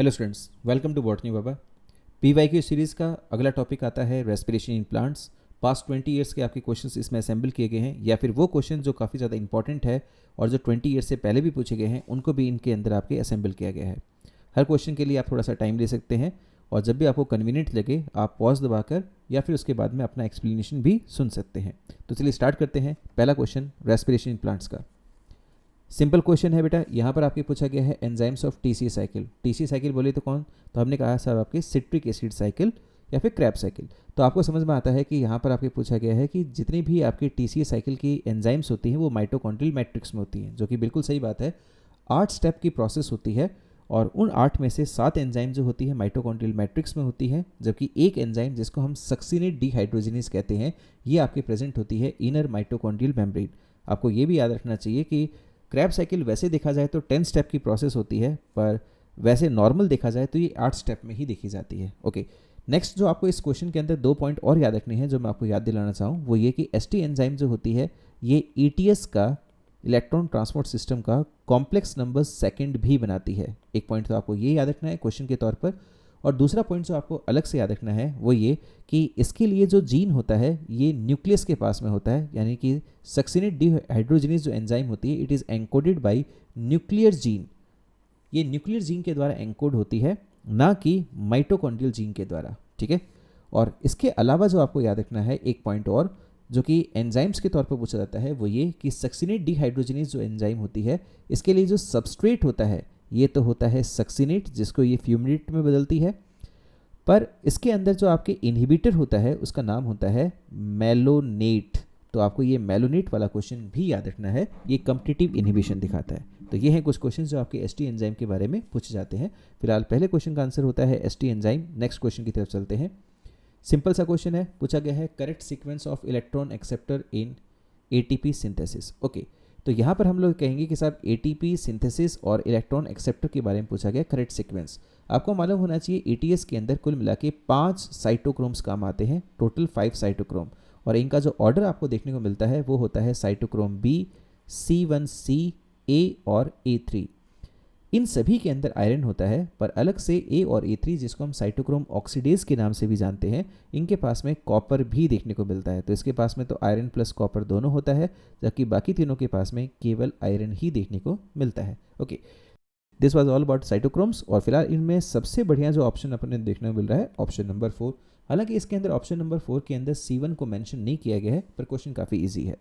Hello students, welcome to botany Baba. PYQ series का अगला topic आता है respiration in plants. Past 20 years के आपके क्वेश्चंस इसमें असेंबल किए गए हैं, या फिर वो क्वेश्चन जो काफ़ी ज़्यादा इंपॉर्टेंट है और जो 20 ईयर्स से पहले भी पूछे गए हैं उनको भी इनके अंदर आपके असेंबल किया गया है। हर क्वेश्चन के लिए आप थोड़ा सा टाइम ले सकते हैं और जब भी आपको कन्वीनियंट लगे आप पॉज दबाकर या फिर उसके बाद में अपना एक्सप्लेनेशन भी सुन सकते हैं। तो चलिए स्टार्ट करते हैं। पहला क्वेश्चन रेस्पिरेशन इन प्लांट्स का सिंपल क्वेश्चन है बेटा। यहाँ पर आपके पूछा गया है enzymes of TC cycle. TC cycle बोले तो कौन? तो हमने कहा साहब आपके सिट्रिक एसिड साइकिल या फिर क्रैब साइकिल। तो आपको समझ में आता है कि यहाँ पर आपके पूछा गया है कि जितनी भी आपकी टीसी साइकिल की एंजाइम्स होती हैं वो माइटोकॉन्ड्रियल मैट्रिक्स में होती हैं, जो कि बिल्कुल सही बात है। 8 स्टेप की प्रोसेस होती है और उन 8 में से 7 एंजाइम जो होती है माइटोकॉन्ड्रियल मैट्रिक्स में होती है, जबकि एक एंजाइम जिसको हम सक्सिनेट डिहाइड्रोजिनेज कहते हैं ये आपके प्रेजेंट होती है इनर माइटोकॉन्ड्रियल मेम्ब्रेन। आपको ये भी याद रखना चाहिए कि क्रैब साइकिल वैसे देखा जाए तो 10 स्टेप की प्रोसेस होती है, पर वैसे नॉर्मल देखा जाए तो ये 8 स्टेप में ही देखी जाती है। ओके, नेक्स्ट जो आपको इस क्वेश्चन के अंदर 2 पॉइंट और याद रखने हैं जो मैं आपको याद दिलाना चाहूँ वो ये कि एसटी एंजाइम जो होती है ये ईटीएस का इलेक्ट्रॉन ट्रांसपोर्ट सिस्टम का कॉम्प्लेक्स नंबर सेकंड भी बनाती है। एक पॉइंट तो आपको ये याद रखना है क्वेश्चन के तौर पर। और दूसरा पॉइंट जो आपको अलग से याद रखना है वो ये कि इसके लिए जो जीन होता है ये न्यूक्लियस के पास में होता है, यानी कि सक्सिनेट डिहाइड्रोजिनेज जो एंजाइम होती है it is encoded by nuclear gene. ये न्यूक्लियर जीन के द्वारा एंकोड होती है, ना कि माइटोकॉन्ड्रियल जीन के द्वारा। ठीक है। और इसके अलावा जो आपको याद रखना है एक पॉइंट और जो कि एंजाइम्स के तौर पर पूछा जाता है वो ये कि सक्सिनेट डिहाइड्रोजिनेज जो एंजाइम होती है इसके लिए जो सबस्ट्रेट होता है ये तो होता है सक्सिनेट, जिसको ये फ्यूमिनेट में बदलती है, पर इसके अंदर जो आपके इनहिबिटर होता है उसका नाम होता है मेलोनेट। तो आपको ये मेलोनेट वाला क्वेश्चन भी याद रखना है, ये कम्पिटिटिव इनहिबिशन दिखाता है। तो ये हैं कुछ क्वेश्चन जो आपके एसटी एंजाइम के बारे में पूछे जाते हैं। फिलहाल पहले क्वेश्चन का आंसर होता है एसटी एंजाइम। नेक्स्ट क्वेश्चन की तरफ चलते हैं। सिंपल सा क्वेश्चन है, पूछा गया है correct sequence of electron acceptor in ATP synthesis. Okay, तो यहाँ पर हम लोग कहेंगे कि साहब एटीपी सिंथेसिस और इलेक्ट्रॉन एक्सेप्टर के बारे में पूछा गया करेक्ट सीक्वेंस। आपको मालूम होना चाहिए एटीएस के अंदर कुल मिला के 5 साइटोक्रोम्स काम आते हैं, टोटल 5 साइटोक्रोम, और इनका जो ऑर्डर आपको देखने को मिलता है वो होता है साइटोक्रोम बी, C1C, ए और A3। इन सभी के अंदर आयरन होता है, पर अलग से ए और A3 जिसको हम साइटोक्रोम ऑक्सीडेज के नाम से भी जानते हैं, इनके पास में कॉपर भी देखने को मिलता है। तो इसके पास में तो आयरन प्लस कॉपर दोनों होता है, जबकि बाकी तीनों के पास में केवल आयरन ही देखने को मिलता है। Okay, this was all about cytochromes. और फिलहाल इनमें सबसे बढ़िया जो ऑप्शन अपने देखने को मिल रहा है ऑप्शन नंबर 4। हालांकि इसके अंदर ऑप्शन नंबर 4 के अंदर C1 को मेंशन नहीं किया गया है, पर क्वेश्चन काफ़ी ईजी है।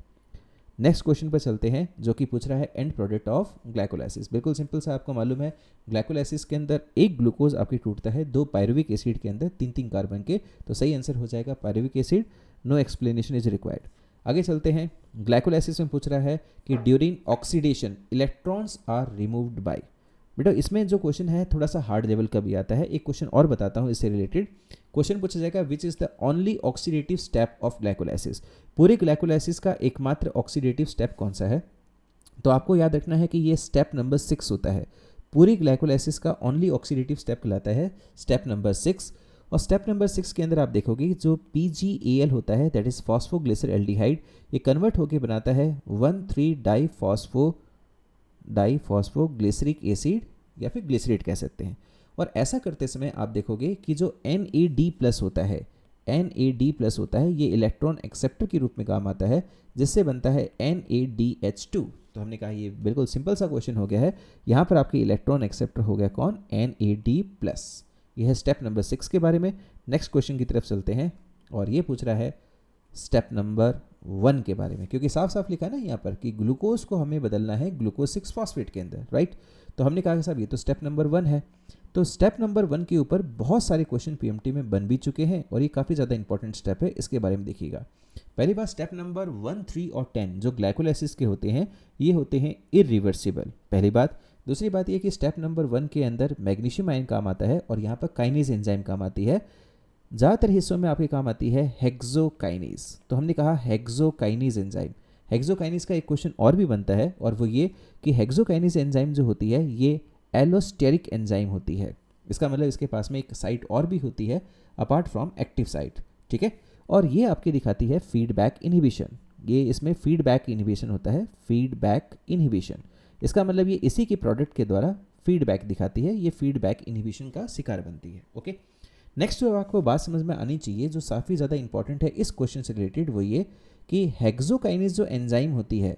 नेक्स्ट क्वेश्चन पर चलते हैं जो कि पूछ रहा है एंड प्रोडक्ट ऑफ ग्लाइकोलाइसिस। बिल्कुल सिंपल सा आपको मालूम है ग्लाइकोलाइसिस के अंदर एक ग्लूकोज आपकी टूटता है 2 पायरुविक एसिड के अंदर 3-3 कार्बन के। तो सही आंसर हो जाएगा pyruvic acid. No explanation is required. आगे चलते हैं। ग्लाइकोलाइसिस में पूछ रहा है कि during oxidation electrons are removed by. बेटा इसमें जो क्वेश्चन है थोड़ा सा हार्ड लेवल का भी आता है। एक क्वेश्चन और बताता हूँ इससे रिलेटेड। क्वेश्चन पूछा जाएगा which is the only oxidative step of glycolysis. पूरे ग्लाइकोलाइसिस का एकमात्र ऑक्सीडेटिव स्टेप कौन सा है? तो आपको याद रखना है कि ये स्टेप नंबर 6 होता है। पूरी ग्लाइकोलाइसिस का ओनली ऑक्सीडेटिव स्टेप कहलाता है स्टेप नंबर 6। और स्टेप नंबर 6 के अंदर आप देखोगे जो PgAl होता है दैट इज फॉस्फोग्लिसर एल्डिहाइड, ये कन्वर्ट होकर बनाता है 1,3-डाइफॉस्फोग्लिसरिक एसिड या फिर ग्लिसरेट कह सकते हैं। और ऐसा करते समय आप देखोगे कि जो NAD+ होता है, NAD+ होता है, ये इलेक्ट्रॉन एक्सेप्टर के रूप में काम आता है, जिससे बनता है NADH2। तो हमने कहा ये बिल्कुल सिंपल सा क्वेश्चन हो गया है। यहाँ पर आपके इलेक्ट्रॉन एक्सेप्टर हो गया कौन? NAD+। यह है स्टेप नंबर 6 के बारे में। नेक्स्ट क्वेश्चन की तरफ चलते हैं और ये पूछ रहा है स्टेप नंबर 1 के बारे में, क्योंकि साफ साफ लिखा है ना यहाँ पर कि ग्लूकोज को हमें बदलना है ग्लूकोज 6 फॉस्फेट के अंदर, राइट। तो हमने कहा कि साहब ये तो स्टेप नंबर 1 है। तो स्टेप नंबर 1 के ऊपर बहुत सारे क्वेश्चन PMT में बन भी चुके हैं और ये काफ़ी ज़्यादा इंपॉर्टेंट स्टेप है, इसके बारे में देखिएगा। पहली बात, स्टेप नंबर 1, 3 और 10 जो ग्लाइकोलाइसिस के होते हैं ये होते हैं इरिवर्सिबल, पहली बात। दूसरी बात ये कि स्टेप नंबर 1 के अंदर मैग्नीशियम आयन काम आता है और यहाँ पर काइनेज एंजाइम काम आती है। ज़्यादातर हिस्सों में आपके काम आती है हेक्सोकाइनेज। तो हमने कहा हेक्सोकाइनेज एंजाइम। हेक्सोकाइनेज का एक क्वेश्चन और भी बनता है और वो ये कि हेक्सोकाइनेज एंजाइम जो होती है ये एलोस्टेरिक एंजाइम होती है। इसका मतलब इसके पास में एक साइट और भी होती है अपार्ट फ्रॉम एक्टिव साइट, ठीक है। और ये आपकी दिखाती है फीडबैक इनहिबिशन। ये इसमें फीडबैक इनहिबिशन होता है, फीडबैक इनहिबिशन। इसका मतलब ये इसी के प्रोडक्ट के द्वारा फीडबैक दिखाती है, ये फीडबैक इनहिबिशन का शिकार बनती है। ओके, नेक्स्ट जो आपको बात समझ में आनी चाहिए, जो काफ़ी ज़्यादा इंपॉर्टेंट है इस क्वेश्चन से रिलेटेड, वो ये कि हेक्सोकाइनेज जो एंजाइम होती है,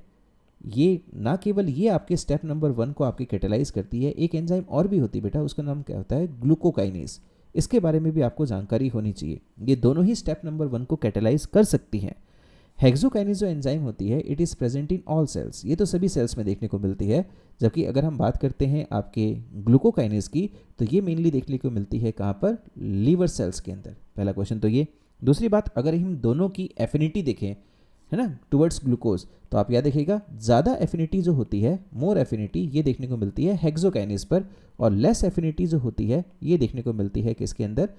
ये ना केवल ये आपके स्टेप नंबर 1 को आपकी कैटेलाइज करती है, एक एंजाइम और भी होती है बेटा, उसका नाम क्या होता है, ग्लूकोकाइनेज। इसके बारे में भी आपको जानकारी होनी चाहिए। ये दोनों ही स्टेप नंबर 1 को कैटेलाइज कर सकती हैं। हेक्सोकाइनेज जो एंजाइम होती है, it is present in all cells, ये तो सभी सेल्स में देखने को मिलती है। जबकि अगर हम बात करते हैं आपके ग्लूकोकाइनेज की, तो ये मेनली देखने को मिलती है कहाँ पर, लीवर सेल्स के अंदर। पहला क्वेश्चन तो ये। दूसरी बात, अगर हम दोनों की एफिनिटी देखें, है ना, टुवर्ड्स ग्लूकोज, तो आप याद रखिएगा ज़्यादा एफिनिटी जो होती है, मोर एफिनिटी, ये देखने को मिलती है हेक्सोकाइनेज पर, और लेस एफिनिटी जो होती है ये देखने को मिलती है किसके अंदर,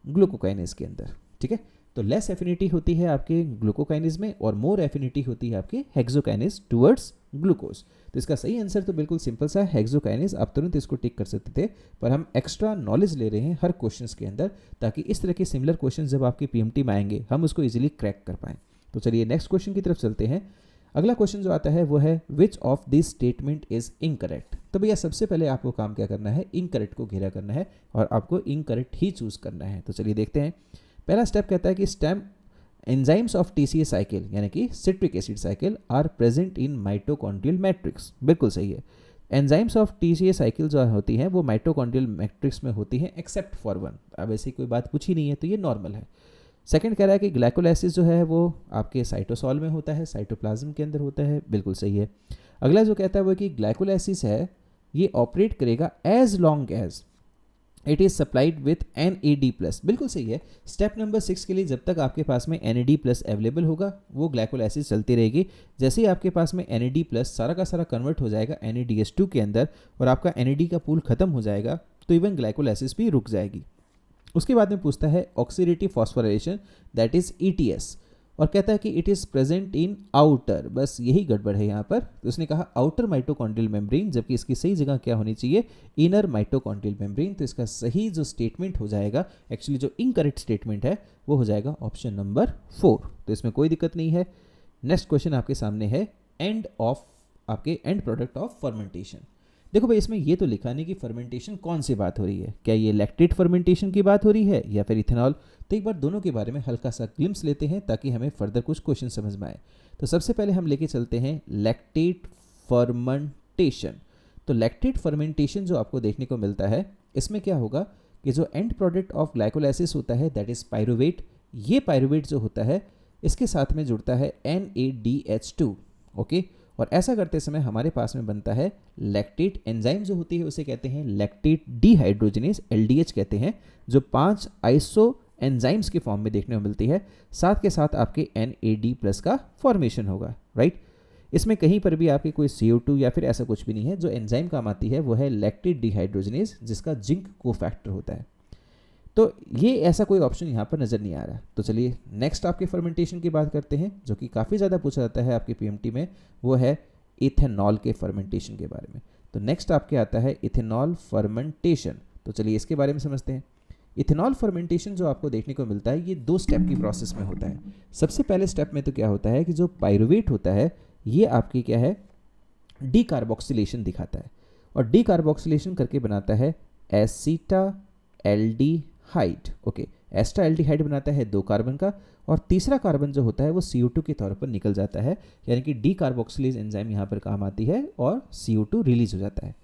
ग्लूकोकाइनेज के अंदर। ठीक है, तो लेस एफिनिटी होती है आपके ग्लूकोकाइनेज में और मोर एफिनिटी होती है आपके हेक्सोकाइनेज टुवर्ड्स ग्लूकोज। तो इसका सही आंसर तो बिल्कुल सिंपल सा हेक्सोकाइनेज, आप तुरंत इसको टिक कर सकते थे, पर हम एक्स्ट्रा नॉलेज ले रहे हैं हर क्वेश्चंस के अंदर, ताकि इस तरह के सिमिलर क्वेश्चन जब आपके पीएमटी में आएंगे हम उसको इजीली क्रैक कर पाएं। तो चलिए नेक्स्ट क्वेश्चन की तरफ चलते हैं। अगला क्वेश्चन जो आता है वो है which of this statement is incorrect. तो भैया सबसे पहले आपको काम क्या करना है, इनकरेक्ट को घेरा करना है और आपको इनकरेक्ट ही चूज करना है। तो चलिए देखते हैं। पहला स्टेप कहता है कि stem enzymes of TCA cycle यानी कि citric acid cycle are present in mitochondrial matrix. बिल्कुल सही है, एंजाइम्स ऑफ टीसीए साइकिल जो होती हैं वो माइटोकॉन्ड्रियल मैट्रिक्स में होती हैं एक्सेप्ट फॉर वन। अब ऐसी कोई बात पूछी नहीं है तो ये नॉर्मल है। सेकंड कह रहा है कि ग्लाइकोलाइसिस जो है वो आपके साइटोसॉल में होता है, साइटोप्लाज्म के अंदर होता है। बिल्कुल सही है। अगला जो कहता है वो कि ग्लाइकोलाइसिस है ये ऑपरेट करेगा as long as it is supplied with NAD+। बिल्कुल सही है। स्टेप नंबर 6 के लिए जब तक आपके पास में NAD+ अवेलेबल होगा वो ग्लाइकोलाइसिस चलती रहेगी। जैसे ही आपके पास में NAD+ सारा का सारा कन्वर्ट हो जाएगा NADH2 के अंदर और आपका NAD का पूल खत्म हो जाएगा, तो इवन ग्लाइकोलाइसिस भी रुक जाएगी। उसके बाद में पूछता है oxidative phosphorylation that is ETS, और कहता है कि it is present in outer, बस यही गड़बड़ है यहाँ पर। तो उसने कहा आउटर माइटोकॉन्ड्रियल मेम्ब्रेन, जबकि इसकी सही जगह क्या होनी चाहिए, इनर माइटोकॉन्ड्रियल मेम्ब्रेन। तो इसका सही जो स्टेटमेंट हो जाएगा, एक्चुअली जो इनकरेक्ट स्टेटमेंट है वो हो जाएगा ऑप्शन नंबर 4। तो इसमें कोई दिक्कत नहीं है। नेक्स्ट क्वेश्चन आपके सामने है एंड प्रोडक्ट ऑफ फर्मेंटेशन। देखो भाई इसमें ये तो लिखा नहीं कि फर्मेंटेशन कौन सी बात हो रही है, क्या ये लैक्टेट फर्मेंटेशन की बात हो रही है या फिर इथेनॉल। तो एक बार दोनों के बारे में हल्का सा ग्लिम्स लेते हैं ताकि हमें फर्दर कुछ क्वेश्चन समझ में आए। तो सबसे पहले हम लेके चलते हैं लैक्टेट फर्मेंटेशन। तो लैक्टेट फर्मेंटेशन जो आपको देखने को मिलता है, इसमें क्या होगा कि जो एंड प्रोडक्ट ऑफ ग्लाइकोलाइसिस होता है दैट इज पायरुवेट, ये पायरुवेट जो होता है इसके साथ में जुड़ता है NADH2। ओके, और ऐसा करते समय हमारे पास में बनता है लैक्टेट एंजाइम जो होती है उसे कहते हैं लैक्टेट डिहाइड्रोजिनेज, LDH कहते हैं, जो 5 आइसो एंजाइम्स के फॉर्म में देखने को मिलती है। साथ के साथ आपके NAD+ का फॉर्मेशन होगा, राइट। इसमें कहीं पर भी आपके कोई CO2 या फिर ऐसा कुछ भी नहीं है। जो एंजाइम काम आती है वो है लैक्टेट डिहाइड्रोजिनेज, जिसका जिंक कोफैक्टर होता है। तो ये ऐसा कोई ऑप्शन यहाँ पर नज़र नहीं आ रहा। तो चलिए नेक्स्ट आपके फर्मेंटेशन की बात करते हैं, जो कि काफ़ी ज़्यादा पूछा जाता है आपके PMT में, वो है इथेनॉल के फर्मेंटेशन के बारे में। तो नेक्स्ट आपके आता है इथेनॉल फर्मेंटेशन। तो चलिए इसके बारे में समझते हैं। इथेनॉल फर्मेंटेशन जो आपको देखने को मिलता है ये 2 स्टेप की प्रोसेस में होता है। सबसे पहले स्टेप में तो क्या होता है कि जो पायरुवेट होता है ये आपकी क्या है, डीकार्बोक्सिलेशन दिखाता है, और डीकार्बोक्सिलेशन करके बनाता है एसिटाल्डिहाइड। ओके, एस्टाल्डिहाइड बनाता है 2 कार्बन का, और तीसरा कार्बन जो होता है वो CO2 के तौर पर निकल जाता है, यानी कि डीकार्बोक्सिलेज एंजाइम यहाँ पर काम आती है और CO2 रिलीज हो जाता है।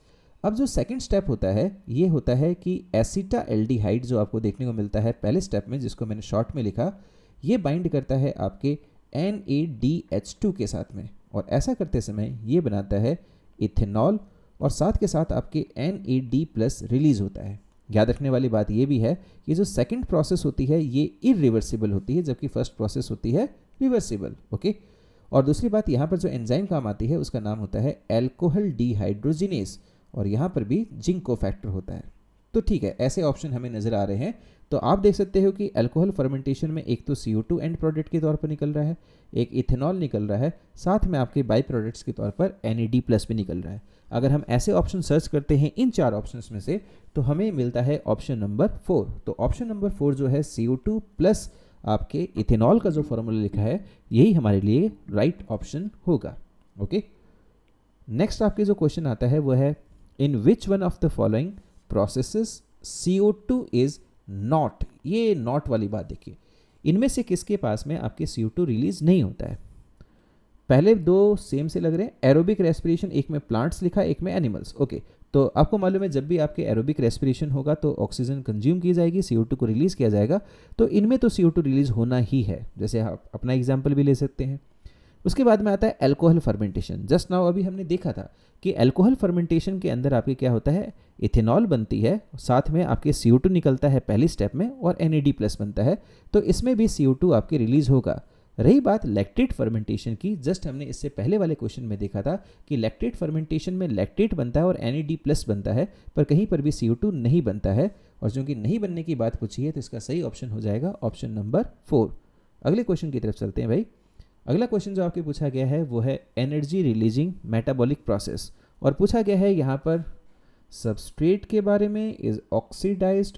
अब जो सेकंड स्टेप होता है ये होता है कि एसिटाल्डिहाइड जो आपको देखने को मिलता है पहले स्टेप में, जिसको मैंने शॉर्ट में लिखा, ये बाइंड करता है आपके NADH2 के साथ में, और ऐसा करते समय ये बनाता है इथेनॉल, और साथ के साथ आपके NAD+ रिलीज होता है। याद रखने वाली बात ये भी है कि जो सेकंड प्रोसेस होती है ये इरिवर्सिबल होती है, जबकि फर्स्ट प्रोसेस होती है रिवर्सिबल। ओके, और दूसरी बात यहाँ पर जो एंजाइम काम आती है उसका नाम होता है एल्कोहल डिहाइड्रोजिनेज, और यहाँ पर भी जिंक कोफैक्टर होता है। तो ठीक है, ऐसे ऑप्शन हमें नज़र आ रहे हैं। तो आप देख सकते हो कि अल्कोहल फर्मेंटेशन में एक तो CO2 एंड प्रोडक्ट के तौर पर निकल रहा है, एक इथेनॉल निकल रहा है, साथ में आपके बाई प्रोडक्ट्स के तौर पर NAD+ भी निकल रहा है। अगर हम ऐसे ऑप्शन सर्च करते हैं इन 4 ऑप्शंस में से, तो हमें मिलता है ऑप्शन नंबर 4। तो ऑप्शन नंबर 4 जो है CO2 प्लस आपके इथेनॉल का जो फॉर्मूला लिखा है यही हमारे लिए राइट ऑप्शन होगा। ओके, नेक्स्ट आपके जो क्वेश्चन आता है वो है in which one of the following processes CO2 is not, ये नॉट वाली बात देखिए, इनमें से किसके पास में आपके CO2 रिलीज नहीं होता है। पहले दो सेम से लग रहे हैं, एरोबिक रेस्पिरेशन, एक में प्लांट्स लिखा एक में एनिमल्स। ओके, तो आपको मालूम है जब भी आपके एरोबिक रेस्पिरेशन होगा तो ऑक्सीजन कंज्यूम की जाएगी, CO2 को रिलीज किया जाएगा, तो इनमें तो CO2 रिलीज होना ही है, जैसे आप अपना एग्जाम्पल भी ले सकते हैं। उसके बाद में आता है अल्कोहल फर्मेंटेशन। जस्ट नाउ अभी हमने देखा था कि अल्कोहल फर्मेंटेशन के अंदर आपके क्या होता है, इथेनॉल बनती है, साथ में आपके CO2 निकलता है पहली स्टेप में और NAD+ बनता है, तो इसमें भी CO2 आपके रिलीज होगा। रही बात लैक्टेट फर्मेंटेशन की, जस्ट हमने इससे पहले वाले क्वेश्चन में देखा था कि लैक्टेट फर्मेंटेशन में लैक्टेट बनता है और NAD+ बनता है, पर कहीं पर भी CO2 नहीं बनता है, और चूंकि नहीं बनने की बात पूछी है तो इसका सही ऑप्शन हो जाएगा ऑप्शन नंबर 4। अगले क्वेश्चन की तरफ चलते हैं भाई। अगला क्वेश्चन जो आपके पूछा गया है वो है एनर्जी रिलीजिंग मेटाबॉलिक प्रोसेस, और पूछा गया है यहाँ पर सबस्ट्रेट के बारे में, is oxidised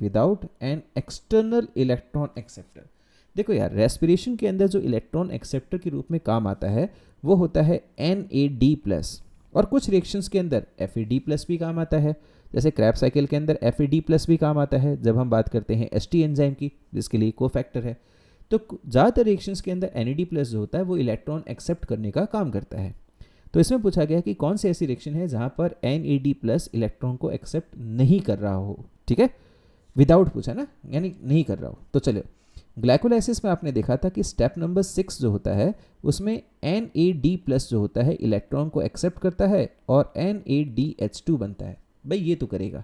without an external electron acceptor. देखो यार, रेस्पिरेशन के अंदर जो इलेक्ट्रॉन एक्सेप्टर के रूप में काम आता है वो होता है NAD+, और कुछ रिएक्शंस के अंदर FAD+ भी काम आता है, जैसे क्रैब साइकिल के अंदर FAD+ भी काम आता है जब हम बात करते हैं ST एंजाइम की, जिसके लिए कोफैक्टर है। तो ज़्यादातर रिएक्शंस के अंदर NAD+ जो होता है वो इलेक्ट्रॉन एक्सेप्ट करने का काम करता है। तो इसमें पूछा गया कि कौन सी ऐसी रिएक्शन है जहाँ पर NAD+ इलेक्ट्रॉन को एक्सेप्ट नहीं कर रहा हो, ठीक है, विदाउट पूछा ना, यानी नहीं कर रहा हो। तो चलो, ग्लाइकोलाइसिस में आपने देखा था कि स्टेप नंबर 6 जो होता है उसमें NAD+ जो होता है इलेक्ट्रॉन को एक्सेप्ट करता है और NADH2 बनता है, भाई ये तो करेगा।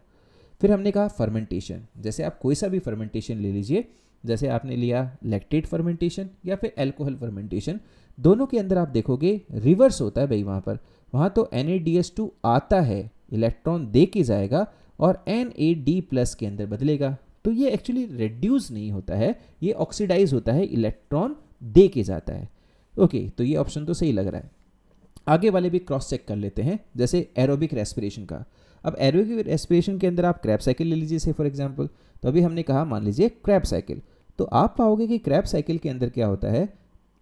फिर हमने कहा फर्मेंटेशन, जैसे आप कोई सा भी फर्मेंटेशन ले लीजिए, जैसे आपने लिया लैक्टेट फर्मेंटेशन या फिर अल्कोहल फर्मेंटेशन, दोनों के अंदर आप देखोगे रिवर्स होता है भाई। वहाँ तो NADH2 आता है, इलेक्ट्रॉन दे के जाएगा और NAD+ के अंदर बदलेगा, तो ये एक्चुअली रिड्यूस नहीं होता है, ये ऑक्सीडाइज होता है, इलेक्ट्रॉन दे के जाता है। ओके, तो ये ऑप्शन तो सही लग रहा है। आगे वाले भी क्रॉस चेक कर लेते हैं, जैसे एरोबिक रेस्पिरेशन का। अब एरोबिक रेस्पिरेशन के अंदर आप क्रैब साइकिल ले लीजिए से फॉर एग्जांपल, तो अभी हमने कहा मान लीजिए क्रैब साइकिल, तो आप पाओगे कि क्रैब साइकिल के अंदर क्या होता है,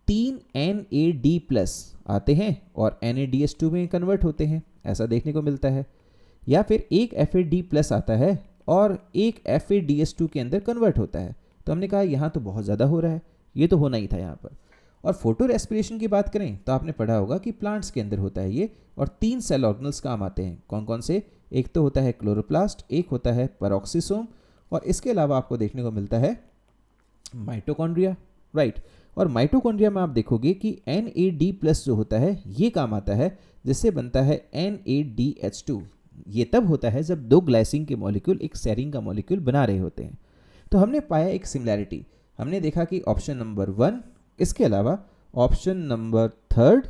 3 NAD+ आते हैं और NADH2 में कन्वर्ट होते हैं, ऐसा देखने को मिलता है, या फिर एक FAD+ आता है और एक FADH2 के अंदर कन्वर्ट होता है। तो हमने कहा यहाँ तो बहुत ज़्यादा हो रहा है, ये तो होना ही था यहाँ पर। और फोटो रेस्पिरेशन की बात करें तो आपने पढ़ा होगा कि प्लांट्स के अंदर होता है ये, और 3 सेल ऑर्गेनल्स काम आते हैं। कौन कौन से, एक तो होता है क्लोरोप्लास्ट, एक होता है पेरोक्सिसोम, और इसके अलावा आपको देखने को मिलता है माइटोकॉन्ड्रिया, राइट। और माइटोकॉन्ड्रिया में आप देखोगे कि NAD+ जो होता है ये काम आता है, जिससे बनता है NADH2। ये तब होता है जब 2 ग्लाइसिन के मॉलिक्यूल एक सेरीन का मॉलिक्यूल बना रहे होते हैं। तो हमने पाया एक सिमिलैरिटी, हमने देखा कि ऑप्शन नंबर 1, इसके अलावा ऑप्शन नंबर 3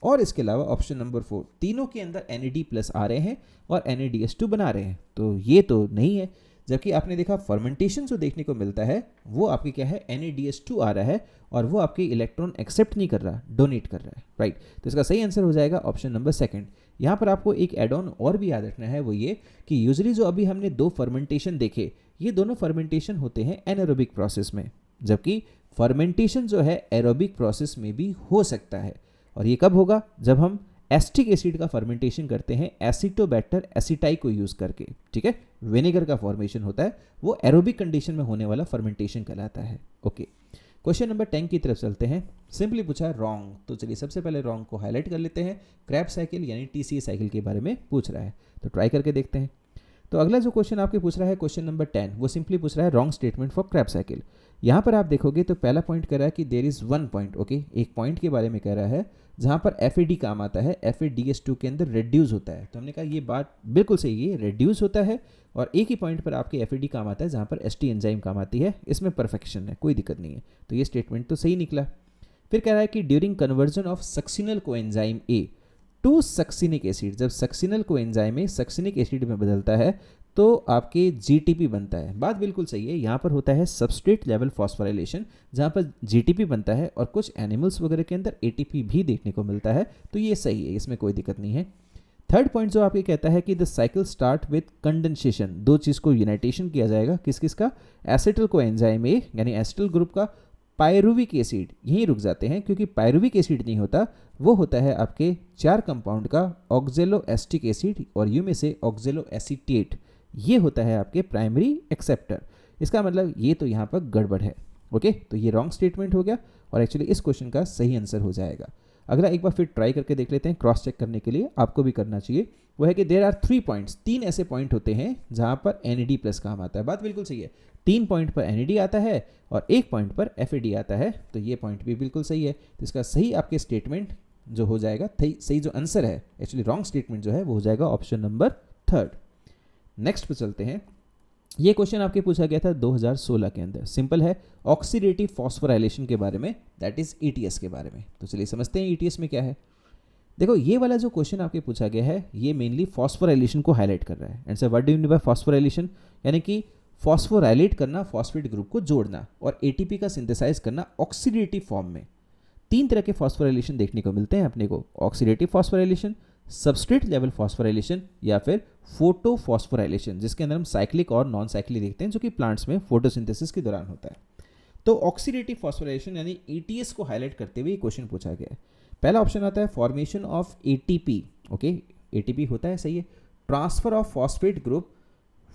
और इसके अलावा ऑप्शन नंबर 4, तीनों के अंदर NAD+ आ रहे हैं और NADH2 बना रहे हैं, तो ये तो नहीं है। जबकि आपने देखा फर्मेंटेशन जो देखने को मिलता है वो आपके क्या है, NADH2 आ रहा है और वो आपके इलेक्ट्रॉन एक्सेप्ट नहीं कर रहा, डोनेट कर रहा है, राइट। तो इसका सही आंसर हो जाएगा ऑप्शन नंबर 2। यहाँ पर आपको एक एड ऑन और भी याद रखना है, वो ये कि यूजुअली जो अभी हमने 2 फर्मेंटेशन देखे, ये दोनों फर्मेंटेशन होते हैं एनारोबिक प्रोसेस में, जबकि फर्मेंटेशन जो है एरोबिक प्रोसेस में भी हो सकता है। और ये कब होगा, जब हम एसिटिक एसिड का फर्मेंटेशन करते हैं एसिटोबैक्टर एसिटाई को यूज़ करके, ठीक है, विनेगर का फॉर्मेशन होता है, वो एरोबिक कंडीशन में होने वाला फर्मेंटेशन कहलाता है। ओके, क्वेश्चन नंबर 10 की तरफ चलते हैं। सिंपली पूछा है रॉन्ग, तो चलिए सबसे पहले रॉन्ग को हाईलाइट कर लेते हैं। क्रैब साइकिल यानी TCA साइकिल के बारे में पूछ रहा है, तो ट्राई करके देखते हैं। तो अगला जो क्वेश्चन आपके पूछ रहा है क्वेश्चन नंबर 10, वो सिंपली पूछ रहा है wrong statement for Krebs cycle. यहाँ पर आप देखोगे तो पहला पॉइंट कह रहा है कि देयर इज़ 1 पॉइंट, ओके, एक पॉइंट के बारे में कह रहा है जहाँ पर FAD काम आता है, FADH2 के अंदर रिड्यूस होता है। तो हमने कहा ये बात बिल्कुल सही है, रिड्यूस होता है, और एक ही पॉइंट पर आपके FAD काम आता है जहाँ पर ST एंजाइम काम आती है, इसमें परफेक्शन है, कोई दिक्कत नहीं है, तो ये स्टेटमेंट तो सही निकला। फिर कह रहा है कि during conversion of succinyl coenzyme A to succinic acid, जब succinyl coenzyme A succinic acid में बदलता है तो आपके GTP बनता है। बात बिल्कुल सही है, यहाँ पर होता है सबस्ट्रेट लेवल फॉस्फोराइलेशन, जहाँ पर GTP बनता है, और कुछ एनिमल्स वगैरह के अंदर ATP भी देखने को मिलता है, तो ये सही है, इसमें कोई दिक्कत नहीं है। थर्ड पॉइंट जो आपके कहता है कि the cycle start with condensation, 2 चीज़ को यूनाइटेशन किया जाएगा, किस किस का, एसिटिल कोएंजाइम A यानी एसिटिल ग्रुप का पायरुविक एसिड, यहीं रुक जाते हैं क्योंकि पायरुविक एसिड नहीं होता, वो होता है आपके 4 कंपाउंड का ऑक्जेलो एस्टिक एसिड और यू में से ऑक्जेलो एसीटेट, ये होता है आपके प्राइमरी एक्सेप्टर। इसका मतलब ये तो यहाँ पर गड़बड़ है। ओके, तो ये रॉन्ग स्टेटमेंट हो गया और एक्चुअली इस क्वेश्चन का सही आंसर हो जाएगा। अगला एक बार फिर ट्राई करके देख लेते हैं, क्रॉस चेक करने के लिए आपको भी करना चाहिए। वो है कि देयर आर 3 पॉइंट्स, 3 ऐसे पॉइंट होते हैं जहाँ पर NAD प्लस काम आता है। बात बिल्कुल सही है, 3 पॉइंट पर NAD आता है और 1 पॉइंट पर FAD आता है, तो ये पॉइंट भी बिल्कुल सही है। तो इसका सही आपके स्टेटमेंट जो हो जाएगा, सही जो आंसर है, एक्चुअली रॉन्ग स्टेटमेंट जो है वो हो जाएगा ऑप्शन नंबर 3। नेक्स्ट पे चलते हैं। ये क्वेश्चन आपके पूछा गया था 2016 के अंदर, सिंपल है, ऑक्सीडेटिव फॉस्फोराइलेशन के बारे में, दैट इज ETS के बारे में। तो चलिए समझते हैं ETS में क्या है। देखो ये वाला जो क्वेश्चन आपके पूछा गया है ये मेनली फॉस्फोराइलेशन को हाईलाइट कर रहा है। And sir what do you mean by phosphorylation, यानी कि फॉस्फोराइलेट करना, फॉस्फेट ग्रुप को जोड़ना और ATP का सिंथेसाइज करना ऑक्सीडेटिव फॉर्म में। 3 तरह के फॉस्फोराइलेशन देखने को मिलते हैं अपने को, oxidative phosphorylation, substrate level phosphorylation या फिर फोटो फॉस्फोराइलेशन, जिसके अंदर हम साइक्लिक और नॉन साइक्लिक देखते हैं, जो कि प्लांट्स में फोटोसिंथेसिस के दौरान होता है। तो ऑक्सीडेटिव फॉस्फोराइलेशन यानी ETS को हाईलाइट करते हुए क्वेश्चन पूछा गया है। पहला ऑप्शन आता है formation of ATP। Okay, ATP होता है, सही है, transfer of phosphate group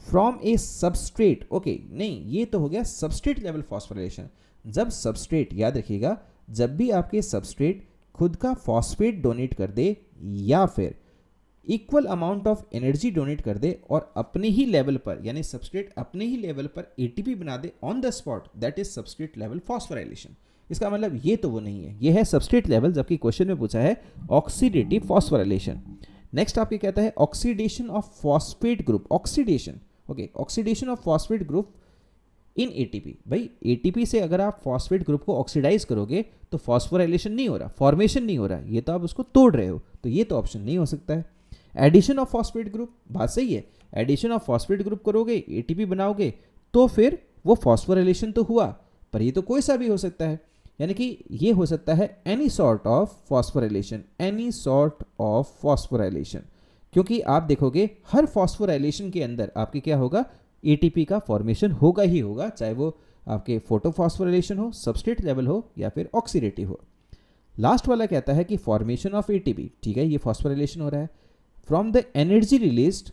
from A substrate. Okay, नहीं, ये तो हो गया सबस्ट्रेट लेवल फॉस्फोराइलेशन। जब सबस्ट्रेट, याद रखिएगा, जब भी आपके सबस्ट्रेट खुद का फॉस्फेट डोनेट कर दे या फिर equal amount of energy donate कर दे और अपने ही लेवल पर, यानी सबस्ट्रेट अपने ही लेवल पर ATP बना दे on the spot, that is substrate level phosphorylation. इसका मतलब ये तो वो नहीं है, ये है सबस्ट्रेट लेवल, जबकि क्वेश्चन में पूछा है ऑक्सीडेटिव फॉस्फोराइलेशन। नेक्स्ट आपके कहता है oxidation of phosphate group, oxidation, okay, oxidation of phosphate group in ATP। भाई ATP से अगर आप फॉस्फेट ग्रुप को ऑक्सीडाइज करोगे तो फॉस्फोराइलेशन नहीं हो रहा, फॉर्मेशन नहीं हो रहा, ये तो आप उसको तोड़ रहे हो, तो ये तो ऑप्शन नहीं हो सकता है। एडिशन ऑफ फॉस्फेट ग्रुप, बात सही है, एडिशन ऑफ फॉस्फेट ग्रुप करोगे, ATP बनाओगे, तो फिर वो फॉस्फोराइलेशन तो हुआ, पर ये तो कोई सा भी हो सकता है, यानी कि ये हो सकता है any sort of phosphorylation, any sort of phosphorylation, क्योंकि आप देखोगे हर फॉस्फोराइलेशन के अंदर आपके क्या होगा, ATP का फॉर्मेशन होगा ही होगा, चाहे वो आपके फोटोफॉस्फोराइलेशन हो, सबस्ट्रेट लेवल हो या फिर ऑक्सीडेटिव हो। लास्ट वाला कहता है कि फॉर्मेशन ऑफ ATP, ठीक है, ये फॉस्फोराइलेशन हो रहा है, from the energy released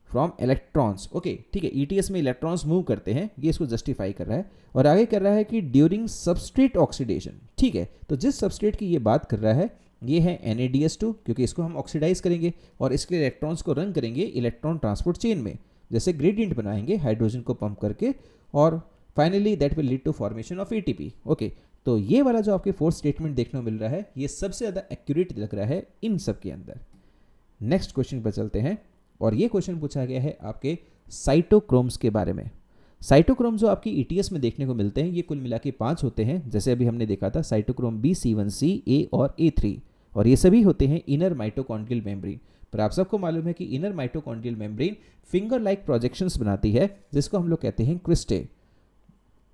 from electrons. Okay, ठीक है, ETS में इलेक्ट्रॉन्स मूव करते हैं, ये इसको जस्टिफाई कर रहा है। और आगे कर रहा है कि ड्यूरिंग सबस्ट्रेट ऑक्सीडेशन, ठीक है, तो जिस सबस्ट्रेट की ये बात कर रहा है ये है NADS2, क्योंकि इसको हम ऑक्सीडाइज करेंगे और इसके इलेक्ट्रॉन्स को रन करेंगे इलेक्ट्रॉन ट्रांसपोर्ट चेन में, जैसे ग्रेडियंट बनाएंगे हाइड्रोजन को पंप करके, और finally that will lead to formation of ATP। Okay, तो ये वाला जो आपके फोर्थ स्टेटमेंट देखने को मिल रहा है ये सबसे ज़्यादा एक्यूरेट लग रहा है इन सब के अंदर। नेक्स्ट क्वेश्चन पर चलते हैं और ये क्वेश्चन पूछा गया है आपके साइटोक्रोम्स के बारे में। साइटोक्रोम जो आपकी ETS में देखने को मिलते हैं ये कुल मिला के 5 होते हैं, जैसे अभी हमने देखा था साइटोक्रोम B, C1C, A और A3, और ये सभी होते हैं इनर माइटोकॉन्ड्रियल मेम्ब्रेन। पर आप सबको मालूम है कि inner mitochondrial membrane finger like projections बनाती है, जिसको हम लोग कहते हैं क्रिस्टे।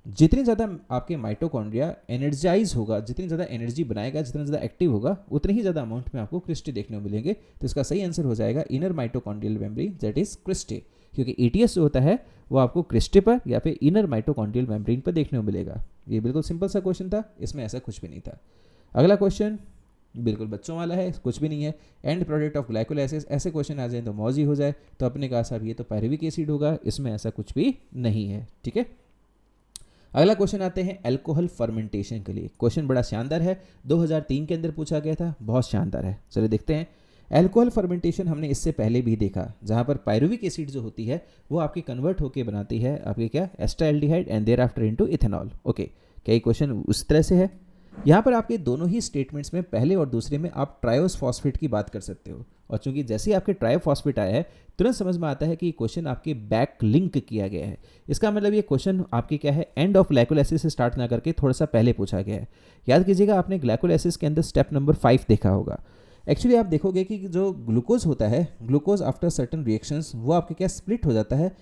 जितनी ज़्यादा आपके माइटोकॉन्ड्रिया एनर्जाइज होगा, जितनी ज़्यादा एनर्जी बनाएगा, जितना ज़्यादा एक्टिव होगा, उतनी ही ज़्यादा अमाउंट में आपको क्रिस्टे देखने को मिलेंगे। तो इसका सही आंसर हो जाएगा inner mitochondrial membrane, that is cristae, क्योंकि ETS जो होता है वो आपको क्रिस्टे पर या फिर इनर माइटोकॉन्ड्रियल मेम्ब्रेन पर देखने को मिलेगा। ये बिल्कुल सिंपल सा क्वेश्चन था, इसमें ऐसा कुछ भी नहीं था। अगला क्वेश्चन बिल्कुल बच्चों वाला है, कुछ भी नहीं है, एंड प्रोडक्ट ऑफ ग्लाइकोलाइसिस, ऐसे क्वेश्चन आ जाए तो मौज ही हो जाए। तो अपने कहा साहब ये तो पायरुविक एसिड होगा, इसमें ऐसा कुछ भी नहीं है, ठीक है। अगला क्वेश्चन आते हैं अल्कोहल फर्मेंटेशन के लिए। क्वेश्चन बड़ा शानदार है, 2003 के अंदर पूछा गया था, बहुत शानदार है। चलिए देखते हैं। अल्कोहल फर्मेंटेशन हमने इससे पहले भी देखा, जहां पर पायरुविक एसिड जो होती है वो आपकी कन्वर्ट होकर बनाती है आपके क्या, acetaldehyde and thereafter into ethanol. Okay, कई क्वेश्चन उस तरह से है। यहाँ पर आपके दोनों ही स्टेटमेंट्स में, पहले और दूसरे में, आप ट्रायोस फॉस्फेट की बात कर सकते हो, और चूंकि जैसे ही आपके ट्रायोफॉस्फेट आया है तुरंत समझ में आता है कि क्वेश्चन आपके बैक लिंक किया गया है। इसका मतलब ये क्वेश्चन आपके क्या है, एंड ऑफ ग्लाइकोलाइसिस से स्टार्ट ना करके थोड़ा सा पहले पूछा गया है। याद कीजिएगा आपने ग्लाइकोलाइसिस के अंदर स्टेप नंबर 5 देखा होगा। एक्चुअली आप देखोगे कि जो ग्लूकोज होता है, ग्लूकोज आफ्टर सर्टन रिएक्शंस वो आपके क्या स्प्लिट हो जाता है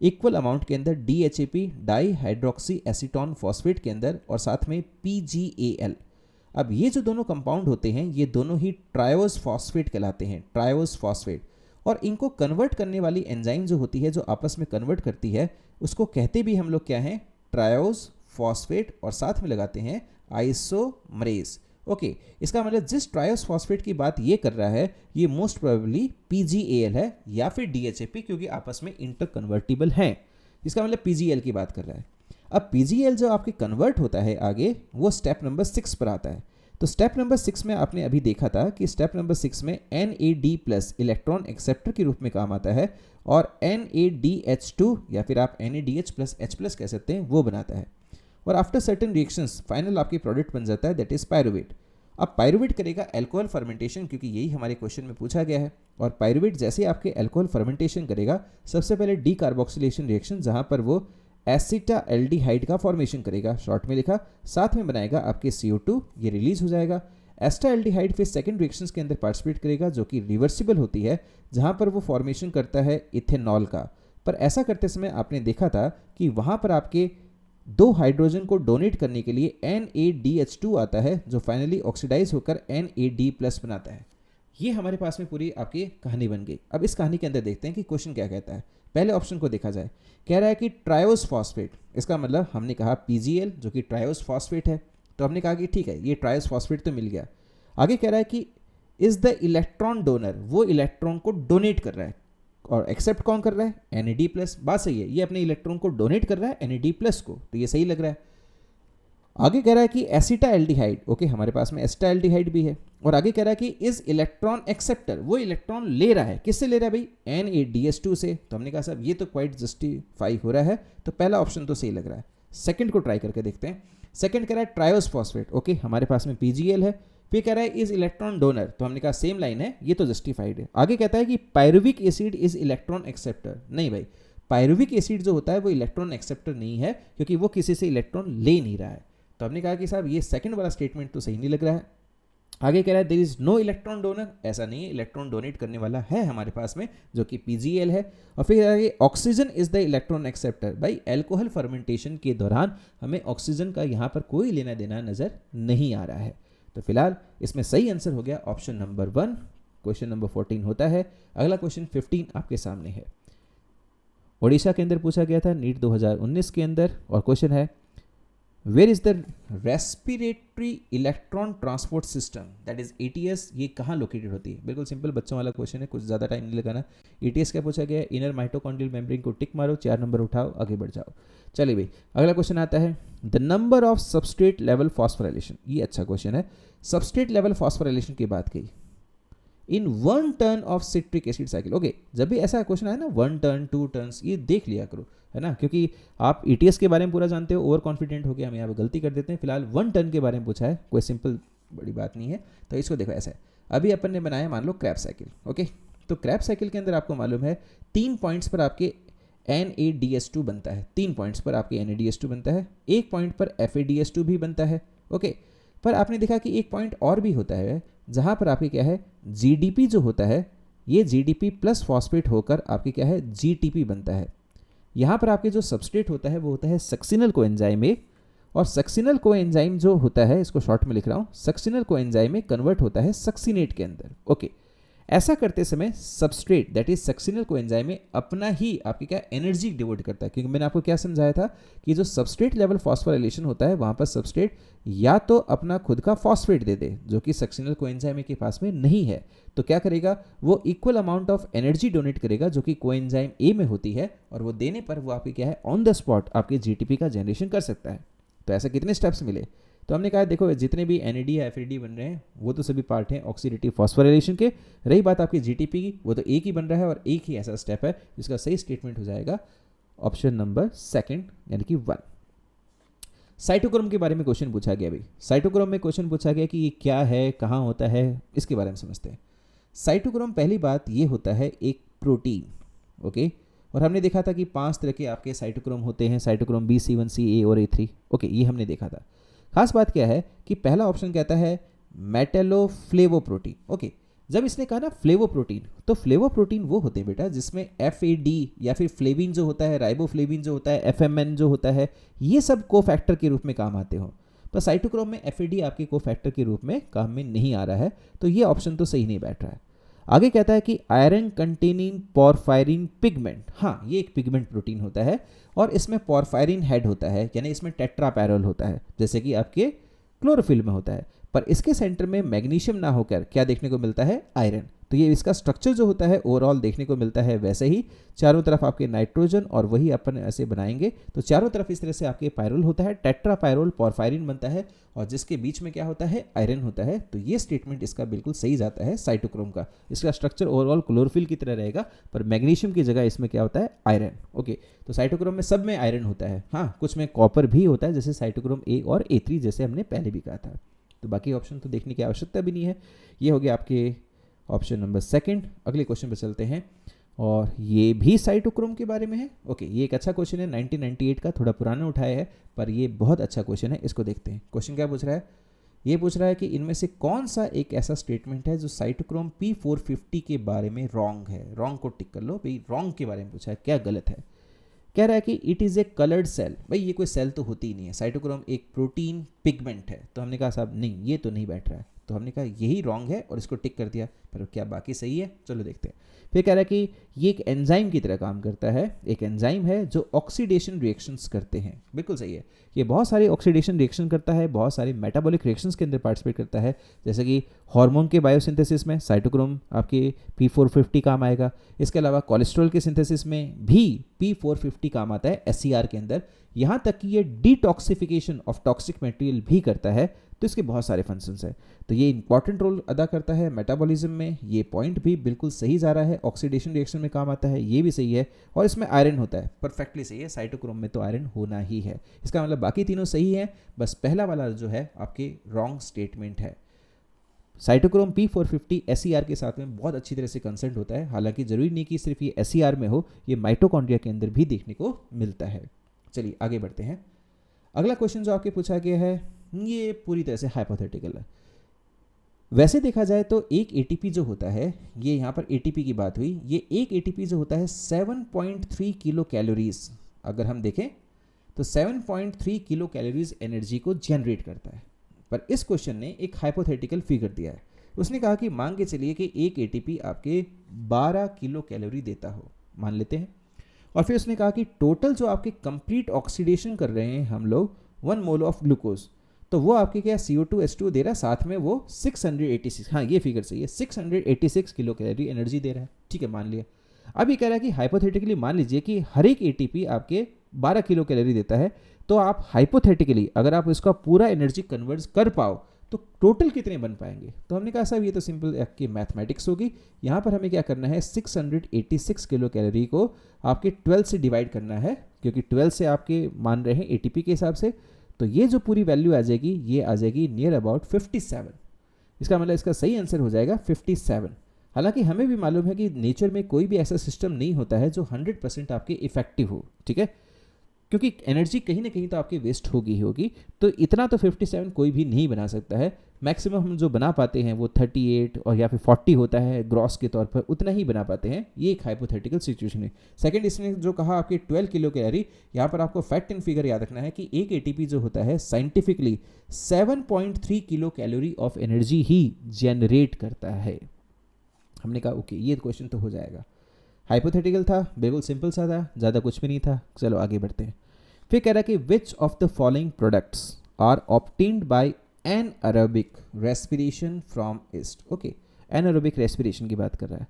इक्वल अमाउंट के अंदर DHAP, di hydroxy acetone phosphate के अंदर, और साथ में PGAL। अब ये जो दोनों कंपाउंड होते हैं ये दोनों ही ट्रायोस फॉस्फेट कहलाते हैं, ट्रायोस फॉस्फेट। और इनको कन्वर्ट करने वाली एंजाइम जो होती है, जो आपस में कन्वर्ट करती है, उसको कहते भी हम लोग क्या हैं, ट्रायोस फॉस्फेट और साथ में लगाते हैं आइसोमरेज। ओके, इसका मतलब जिस ट्रायोस फॉस्फेट की बात ये कर रहा है ये मोस्ट प्रोबेबली PgAl है या फिर DHAP, क्योंकि आपस में इंटर कन्वर्टिबल हैं। इसका मतलब PgAl की बात कर रहा है। अब PgAl जो आपके कन्वर्ट होता है आगे, वो स्टेप नंबर 6 पर आता है। तो स्टेप नंबर 6 में आपने अभी देखा था कि स्टेप नंबर 6 में NAD+ इलेक्ट्रॉन एक्सेप्टर के रूप में काम आता है और NADH2 या फिर आप NADH+H+ कह सकते हैं, वो बनाता है। और आफ्टर सर्टेन रिएक्शंस फाइनल आपकी प्रोडक्ट बन जाता है, दैट इज पायरुवेट। अब पायरुवेट करेगा अल्कोहल फर्मेंटेशन, क्योंकि यही हमारे क्वेश्चन में पूछा गया है। और पायरुवेट जैसे आपके अल्कोहल फर्मेंटेशन करेगा, सबसे पहले डीकार्बोक्सिलेशन रिएक्शन जहां पर वो एसिटाल्डिहाइड का फॉर्मेशन करेगा, शॉर्ट में लिखा, साथ में बनाएगा आपके CO2, ये रिलीज हो जाएगा। एस्टाल्डिहाइड फिर सेकेंड रिएक्शंस के अंदर पार्टिसिपेट करेगा जो कि रिवर्सिबल होती है, जहां पर वो फॉर्मेशन करता है इथेनॉल का। पर ऐसा करते समय आपने देखा था कि वहां पर आपके 2 हाइड्रोजन को डोनेट करने के लिए NADH2 आता है जो फाइनली ऑक्सीडाइज होकर NAD+ बनाता है। ये हमारे पास में पूरी आपकी कहानी बन गई। अब इस कहानी के अंदर देखते हैं कि क्वेश्चन क्या कहता है। पहले ऑप्शन को देखा जाए, कह रहा है कि ट्रायोस फॉस्फेट, इसका मतलब हमने कहा PgAl जो कि ट्रायोस फॉस्फेट है, तो हमने कहा कि ठीक है ये ट्रायोस फॉस्फेट तो मिल गया। आगे कह रहा है कि इज द इलेक्ट्रॉन डोनर, वो इलेक्ट्रॉन को डोनेट कर रहा है और एक्सेप्ट कौन कर रहा है, NAD+। बात सही है, ये अपने इलेक्ट्रॉन को डोनेट कर रहा है NAD+ को, तो ये सही लग रहा है। आगे कह रहा है कि एसिटाल्डिहाइड, ओके हमारे पास में एसिटाल्डिहाइड भी है। और आगे कह रहा है कि इज इलेक्ट्रॉन एक्सेप्टर, वो इलेक्ट्रॉन ले रहा है, किससे ले रहा है भाई, NADH2 से। तो हमने कहा साहब ये तो क्वाइट जस्टिफाई हो रहा है, तो पहला ऑप्शन तो सही लग रहा है। सेकंड को ट्राई करके देखते हैं। सेकंड कह रहा है ट्रायोस फॉस्फेट, ओके हमारे पास में PgAl है। फिर कह रहा है इज इलेक्ट्रॉन डोनर, तो हमने कहा सेम लाइन है, ये तो जस्टिफाइड है। आगे कहता है कि pyruvic acid is electron acceptor, नहीं भाई, पायरुविक एसिड जो होता है वो इलेक्ट्रॉन एक्सेप्टर नहीं है, क्योंकि वो किसी से इलेक्ट्रॉन ले नहीं रहा है। तो हमने कहा कि साहब ये सेकंड वाला स्टेटमेंट तो सही नहीं लग रहा है। आगे कह रहा है there is no electron donor, ऐसा नहीं है, इलेक्ट्रॉन डोनेट करने वाला है हमारे पास में जो कि PgAl है। और फिर आगे oxygen is the electron acceptor, भाई अल्कोहल फर्मेंटेशन के दौरान हमें ऑक्सीजन का यहाँ पर कोई लेना देना नजर नहीं आ रहा है। तो फिलहाल इसमें सही आंसर हो गया ऑप्शन नंबर 1। क्वेश्चन नंबर 14 होता है। अगला क्वेश्चन 15 आपके सामने है। ओडिशा के अंदर पूछा गया था नीट 2019 के अंदर, और क्वेश्चन है where is the respiratory electron transport system, that is ATS, ये कहाँ लोकेटेड होती है। बिल्कुल सिंपल बच्चों वाला क्वेश्चन है, कुछ ज़्यादा टाइम नहीं लगाना। ATS क्या पूछा गया है, इनर माइटोकॉन्ड्रियल मेम्ब्रेन को टिक मारो, 4 नंबर उठाओ, आगे बढ़ जाओ। चलिए भाई अगला क्वेश्चन आता है the number of substrate level phosphorylation, ये अच्छा क्वेश्चन है। सबस्ट्रेट लेवल फॉस्फोराइलेशन की बात की इन 1 turn off citric acid cycle. Okay, जब भी ऐसा क्वेश्चन आए ना 1 टर्न 2 टर्न्स, ये देख लिया करो, है ना, क्योंकि आप ETS के बारे में पूरा जानते हो, ओवर कॉन्फिडेंट हो गया, हम यहाँ पे गलती कर देते हैं। फिलहाल 1 टर्न के बारे में पूछा है, कोई सिंपल बड़ी बात नहीं है। तो इसको देखो ऐसा है, अभी अपन ने बनाया मान लो क्रैब साइकिल, ओके, तो क्रैब साइकिल के अंदर आपको मालूम है 3 पॉइंट्स पर आपके NADH2 बनता है, 3 पॉइंट्स पर आपके NADH2 बनता है, 1 पॉइंट पर FADH2 भी बनता है, ओके। पर आपने देखा कि एक पॉइंट और भी होता है जहाँ पर आपके क्या है GDP जो होता है, ये GDP प्लस फॉस्फेट होकर आपके क्या है GTP बनता है। यहाँ पर आपके जो सबस्ट्रेट होता है वो होता है सक्सिनल कोएंजाइम ए, और सक्सिनल कोएंजाइम जो होता है, इसको शॉर्ट में लिख रहा हूँ, सक्सिनल कोएंजाइम में कन्वर्ट होता है सक्सिनेट के अंदर, ओके। ऐसा करते समय substrate that is succinyl coenzyme में अपना ही आपकी क्या एनर्जी डिवोट करता है, क्योंकि मैंने आपको क्या समझाया था कि जो सबस्ट्रेट लेवल फॉस्फोराइलेशन होता है वहाँ पर सबस्ट्रेट या तो अपना खुद का फॉस्फेट दे दे जो कि सक्सिनल कोएंजाइम के पास में नहीं है, तो क्या करेगा वो equal amount of energy donate करेगा जो कि कोएंजाइम ए में होती है, और वो देने पर वो आपकी क्या है ऑन द स्पॉट आपके GTP का जनरेशन कर सकता है। तो ऐसे कितने स्टेप्स मिले, तो हमने कहा देखो जितने भी NAD या FAD बन रहे हैं वो तो सभी पार्ट हैं ऑक्सीडेटिव फॉस्फोराइलेशन के। रही बात आपकी GTP की, वो तो एक ही बन रहा है और एक ही ऐसा स्टेप है जिसका सही स्टेटमेंट हो जाएगा ऑप्शन नंबर 2 यानी कि 1। साइटोक्रोम के बारे में क्वेश्चन पूछा गया भाई, साइटोक्रोम में क्वेश्चन पूछा गया कि ये क्या है, कहाँ होता है, इसके बारे में समझते हैं। साइटोक्रोम पहली बात ये होता है एक प्रोटीन, ओके, और हमने देखा था कि 5 तरह के आपके साइटोक्रोम होते हैं, cytochrome B, C1, C, A और A3, ओके, ये हमने देखा था। खास बात क्या है कि पहला ऑप्शन कहता है मेटेलोफ्लेवोप्रोटीन, ओके। जब इसने कहा ना फ्लेवोप्रोटीन, तो फ्लेवोप्रोटीन वो होते हैं बेटा जिसमें FAD या फिर फ्लेविन जो होता है, राइबोफ्लेविन जो होता है, FMN जो होता है, ये सब कोफैक्टर के रूप में काम आते हो। पर साइटोक्रोम में FAD आपके कोफैक्टर के रूप में काम में नहीं आ रहा है, तो ये ऑप्शन तो सही नहीं बैठ रहा है। आगे कहता है कि आयरन कंटेनिंग पोरफायरिन पिगमेंट, हाँ ये एक पिगमेंट प्रोटीन होता है और इसमें पोरफायरिन हेड होता है, यानी इसमें टेट्रापैरल होता है जैसे कि आपके क्लोरोफिल में होता है, पर इसके सेंटर में मैग्नीशियम ना होकर क्या देखने को मिलता है, आयरन। तो ये इसका स्ट्रक्चर जो होता है ओवरऑल देखने को मिलता है वैसे ही, चारों तरफ आपके नाइट्रोजन और वही अपन ऐसे बनाएंगे तो चारों तरफ इस तरह से आपके पायरोल होता है, टेट्रापायरोल पोरफायरिन बनता है और जिसके बीच में क्या होता है, आयरन होता है। तो ये स्टेटमेंट इसका बिल्कुल सही जाता है साइटोक्रोम का। इसका स्ट्रक्चर ओवरऑल क्लोरोफिल की तरह रहेगा पर मैग्नीशियम की जगह इसमें क्या होता है, आयरन। ओके, तो साइटोक्रोम में सब में आयरन होता है, हाँ कुछ में कॉपर भी होता है जैसे साइटोक्रोम ए और A3 जैसे हमने पहले भी कहा था। तो बाकी ऑप्शन तो देखने की आवश्यकता भी नहीं है। ये हो गया आपके ऑप्शन नंबर सेकंड। अगले क्वेश्चन पर चलते हैं और ये भी साइटोक्रोम के बारे में है। ओके, ये एक अच्छा क्वेश्चन है, 1998 का, थोड़ा पुराना उठाया है पर ये बहुत अच्छा क्वेश्चन है, इसको देखते हैं। क्वेश्चन क्या पूछ रहा है, ये पूछ रहा है कि इनमें से कौन सा एक ऐसा स्टेटमेंट है जो साइटोक्रोम P450 के बारे में रॉन्ग है। रॉन्ग को टिक कर लो भाई, रॉन्ग के बारे में पूछा है, क्या गलत है। कह रहा है कि it is a coloured cell. भाई ये कोई सेल तो होती ही नहीं है, साइटोक्रोम एक प्रोटीन पिगमेंट है। तो हमने कहा साहब नहीं ये तो नहीं बैठ रहा है, तो हमने कहा यही रॉन्ग है और इसको टिक कर दिया, पर क्या बाकी सही है, चलो देखते हैं। फिर कह रहा है कि ये एक एंजाइम की तरह काम करता है, एक एंजाइम है जो ऑक्सीडेशन रिएक्शंस करते हैं। बिल्कुल सही है, ये बहुत सारे ऑक्सीडेशन रिएक्शन करता है, बहुत सारे मेटाबॉलिक रिएक्शंस के अंदर पार्टिसिपेट करता है, जैसे कि हार्मोन के बायोसिंथेसिस में साइटोक्रोम आपके P450 काम आएगा। इसके अलावा कोलेस्ट्रॉल के सिंथेसिस में भी P450 काम आता है SCR के अंदर। यहाँ तक कि ये डिटॉक्सिफिकेशन ऑफ टॉक्सिक मटेरियल भी करता है, तो इसके बहुत सारे फंक्शंस हैं। तो ये इंपॉर्टेंट रोल अदा करता है मेटाबॉलिज्म में, ये पॉइंट भी बिल्कुल सही जा रहा है। ऑक्सीडेशन रिएक्शन में काम आता है, ये भी सही है, और इसमें आयरन होता है, परफेक्टली सही है। साइटोक्रोम में तो आयरन होना ही है, इसका मतलब बाकी तीनों सही है, बस पहला वाला जो है आपके रॉन्ग स्टेटमेंट है। साइटोक्रोम P450 SCR के साथ में बहुत अच्छी तरह से कंसर्न होता है, हालांकि जरूरी नहीं कि सिर्फ ये SCR में हो, ये माइटोकॉन्ड्रिया के अंदर भी देखने को मिलता है। चलिए आगे बढ़ते हैं। अगला क्वेश्चन जो आपके पूछा गया है ये पूरी तरह से हाइपोथेटिकल है। वैसे देखा जाए तो एक ATP जो होता है, ये यहाँ पर ATP की बात हुई, ये एक ATP जो होता है 7.3 किलो कैलोरीज, अगर हम देखें तो 7.3 किलो कैलोरीज एनर्जी को जनरेट करता है। पर इस क्वेश्चन ने एक हाइपोथेटिकल फिगर दिया है, उसने कहा कि मान के चलिए कि एक ATP आपके 12 किलो कैलोरी देता हो, मान लेते हैं, और फिर उसने कहा कि टोटल जो आपके कंप्लीट ऑक्सीडेशन कर रहे हैं हम लोग 1 मोल ऑफ ग्लूकोज, तो वो आपके क्या CO2H2 दे रहा है, साथ में वो 686, हाँ ये फिगर सही है, 686 किलो कैलोरी एनर्जी दे रहा है। ठीक है, मान लिया। अब ये कह रहा है कि हाइपोथेटिकली मान लीजिए कि हर एक ATP आपके 12 किलो कैलोरी देता है, तो आप हाइपोथेटिकली अगर आप इसका पूरा एनर्जी कन्वर्ट कर पाओ तो टोटल कितने बन पाएंगे। तो हमने कहा साहब ये तो सिंपल आपकी मैथमेटिक्स होगी। यहाँ पर हमें क्या करना है, 686 किलो कैलोरी को आपके 12 से डिवाइड करना है, क्योंकि 12 से आपके मान रहे हैं ATP के हिसाब से, तो ये जो पूरी वैल्यू आ जाएगी ये आ जाएगी नियर अबाउट 57। इसका मतलब इसका सही आंसर हो जाएगा 57। हालांकि हमें भी मालूम है कि नेचर में कोई भी ऐसा सिस्टम नहीं होता है जो 100% आपके इफेक्टिव हो, ठीक है, क्योंकि एनर्जी कहीं ना कहीं तो आपकी वेस्ट होगी ही होगी। तो इतना तो 57 कोई भी नहीं बना सकता है, मैक्सिमम हम जो बना पाते हैं वो 38 और या फिर 40 होता है ग्रॉस के तौर पर, उतना ही बना पाते हैं। ये एक हाइपोथेटिकल सिचुएशन है। सेकंड, इसने जो कहा आपकी 12 किलो कैलोरी, यहाँ पर आपको फैक्ट एंड फिगर याद रखना है कि एक ATP जो होता है scientifically 7.3 kilo calorie of energy he generate करता है। हमने कहा ओके ये क्वेश्चन तो हो जाएगा, हाइपोथेटिकल था, बिल्कुल सिंपल सा था, ज़्यादा कुछ भी नहीं था। चलो आगे बढ़ते हैं। फिर कह रहा है कि which of the following products are obtained by anaerobic respiration from yeast. Okay, anaerobic respiration की बात कर रहा है।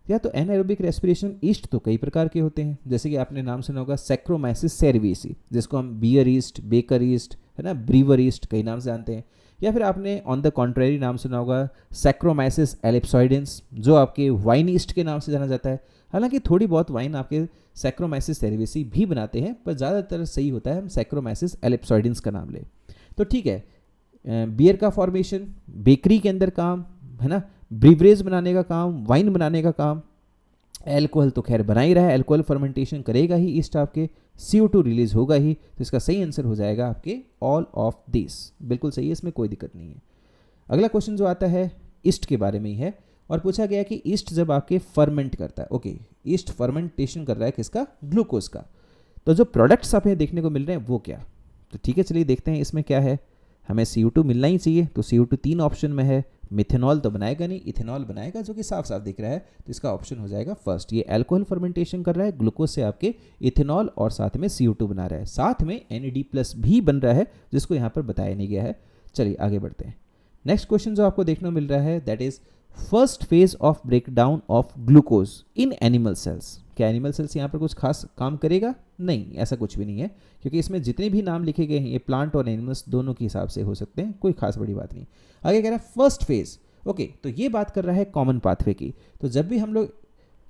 या तो एनएरोबिक रेस्पिरेशन ईस्ट तो कई प्रकार के होते हैं, जैसे कि आपने नाम सुना होगा सैक्रोमाइसिस सेरेविसी, जिसको हम बियर ईस्ट, बेकर ईस्ट, है ना, ब्रीवर ईस्ट कई नाम से जानते हैं। या फिर आपने ऑन द कॉन्ट्रेरी नाम सुना होगा सैक्रोमाइसिस एलिप्सॉइडेंस, जो आपके वाइन ईस्ट के नाम से जाना जाता है। हालांकि थोड़ी बहुत वाइन आपके सैक्रोमाइसिस सेरेविसी भी बनाते हैं, पर ज़्यादातर सही होता है हम सैक्रोमाइसिस एलिप्सॉइडेंस का नाम ले। तो ठीक है, बियर का फॉर्मेशन, बेकरी के अंदर काम, है ना, ब्रीवरेज बनाने का काम, वाइन बनाने का काम, एल्कोहल तो खैर बना ही रहा है, एल्कोहल फर्मेंटेशन करेगा ही ईस्ट, आपके CO2 रिलीज होगा ही। तो इसका सही आंसर हो जाएगा आपके ऑल ऑफ दिस, बिल्कुल सही है, इसमें कोई दिक्कत नहीं है। अगला क्वेश्चन जो आता है ईस्ट के बारे में ही है, और पूछा गया कि ईस्ट जब आपके फर्मेंट करता है, ओके, ईस्ट फर्मेंटेशन कर रहा है किसका, ग्लूकोज का, तो जो प्रोडक्ट्स आप देखने को मिल रहे हैं वो क्या। तो ठीक है, चलिए देखते हैं इसमें क्या है। हमें CO2 मिलना ही चाहिए, तो CO2 3 ऑप्शन में है, मिथेनॉल तो बनाएगा नहीं, इथेनॉल बनाएगा, जो कि साफ साफ दिख रहा है, तो इसका ऑप्शन हो जाएगा फर्स्ट। ये अल्कोहल फर्मेंटेशन कर रहा है, ग्लूकोज से आपके इथेनॉल और साथ में CO2 बना रहा है, साथ में NAD+ भी बन रहा है, जिसको यहाँ पर बताया नहीं गया है। चलिए आगे बढ़ते हैं। नेक्स्ट क्वेश्चन जो आपको देखने को मिल रहा है, that is first phase of breakdown of glucose in animal cells. क्या एनिमल सेल्स यहाँ पर कुछ खास काम करेगा? नहीं, ऐसा कुछ भी नहीं है, क्योंकि इसमें जितने भी नाम लिखे गए हैं ये प्लांट और एनिमल्स दोनों के हिसाब से हो सकते हैं, कोई खास बड़ी बात नहीं। आगे कह रहा है फर्स्ट फेज। ओके, तो ये बात कर रहा है कॉमन पाथवे की। तो जब भी हम लोग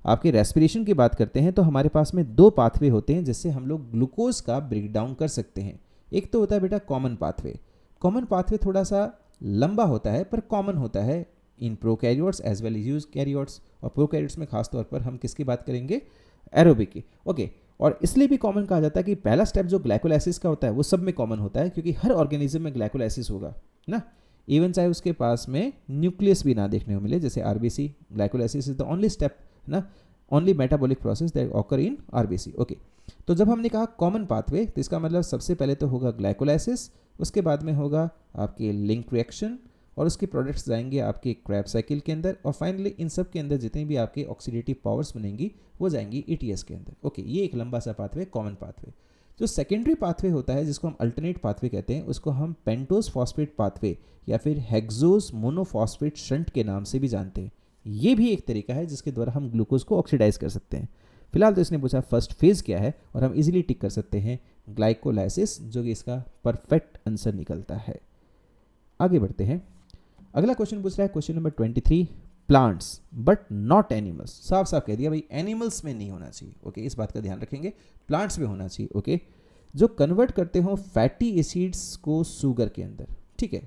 आपके रेस्पिरेशन की बात करते हैं तो हमारे पास में 2 पाथवे होते हैं जिससे हम लोग ग्लूकोज का ब्रेकडाउन कर सकते हैं। एक तो होता है बेटा कॉमन पाथवे। कॉमन पाथवे थोड़ा सा लंबा होता है पर कॉमन होता है in prokaryotes as well as eukaryotes, और प्रोकैरियोट्स में खास तौर पर हम किसकी बात करेंगे? एरोबिक की। ओके, और इसलिए भी कॉमन कहा जाता है कि पहला स्टेप जो ग्लाइकोलाइसिस का होता है वो सब में कॉमन होता है, क्योंकि हर ऑर्गेनिज्म में ग्लाइकोलाइसिस होगा ना, इवन चाहे उसके पास में न्यूक्लियस भी ना देखने को मिले। जैसे RBC, glycolysis is the only step ना, only metabolic process that occur in RBC। Okay, तो जब हमने कहा कॉमन पाथवे तो इसका मतलब सबसे पहले तो होगा ग्लाइकोलाइसिस, उसके बाद में होगा आपके लिंक रिएक्शन, और उसके प्रोडक्ट्स जाएंगे आपके क्रेब्स साइकिल के अंदर, और फाइनली इन सब के अंदर जितनी भी आपके ऑक्सीडेटिव पावर्स बनेंगी वो जाएंगी ETS के अंदर। ओके, ये एक लंबा सा पाथवे कॉमन पाथवे। जो सेकेंडरी पाथवे होता है जिसको हम अल्टरनेट पाथवे कहते हैं, उसको हम पेंटोज फॉस्फेट पाथवे या फिर हेक्सोज मोनोफॉस्फेट शंट के नाम से भी जानते हैं। ये भी एक तरीका है जिसके द्वारा हम ग्लूकोज को ऑक्सीडाइज कर सकते हैं। फिलहाल तो इसने पूछा फर्स्ट फेज क्या है, और हम इजीली टिक कर सकते हैं ग्लाइकोलाइसिस, जो कि इसका परफेक्ट आंसर निकलता है। आगे बढ़ते हैं। अगला क्वेश्चन पूछ रहा है question number 23, plants but not animals. साफ साफ कह दिया भाई एनिमल्स में नहीं होना चाहिए। ओके, इस बात का ध्यान रखेंगे, प्लांट्स में होना चाहिए। ओके, जो कन्वर्ट करते हो फैटी एसिड्स को शुगर के अंदर। ठीक है,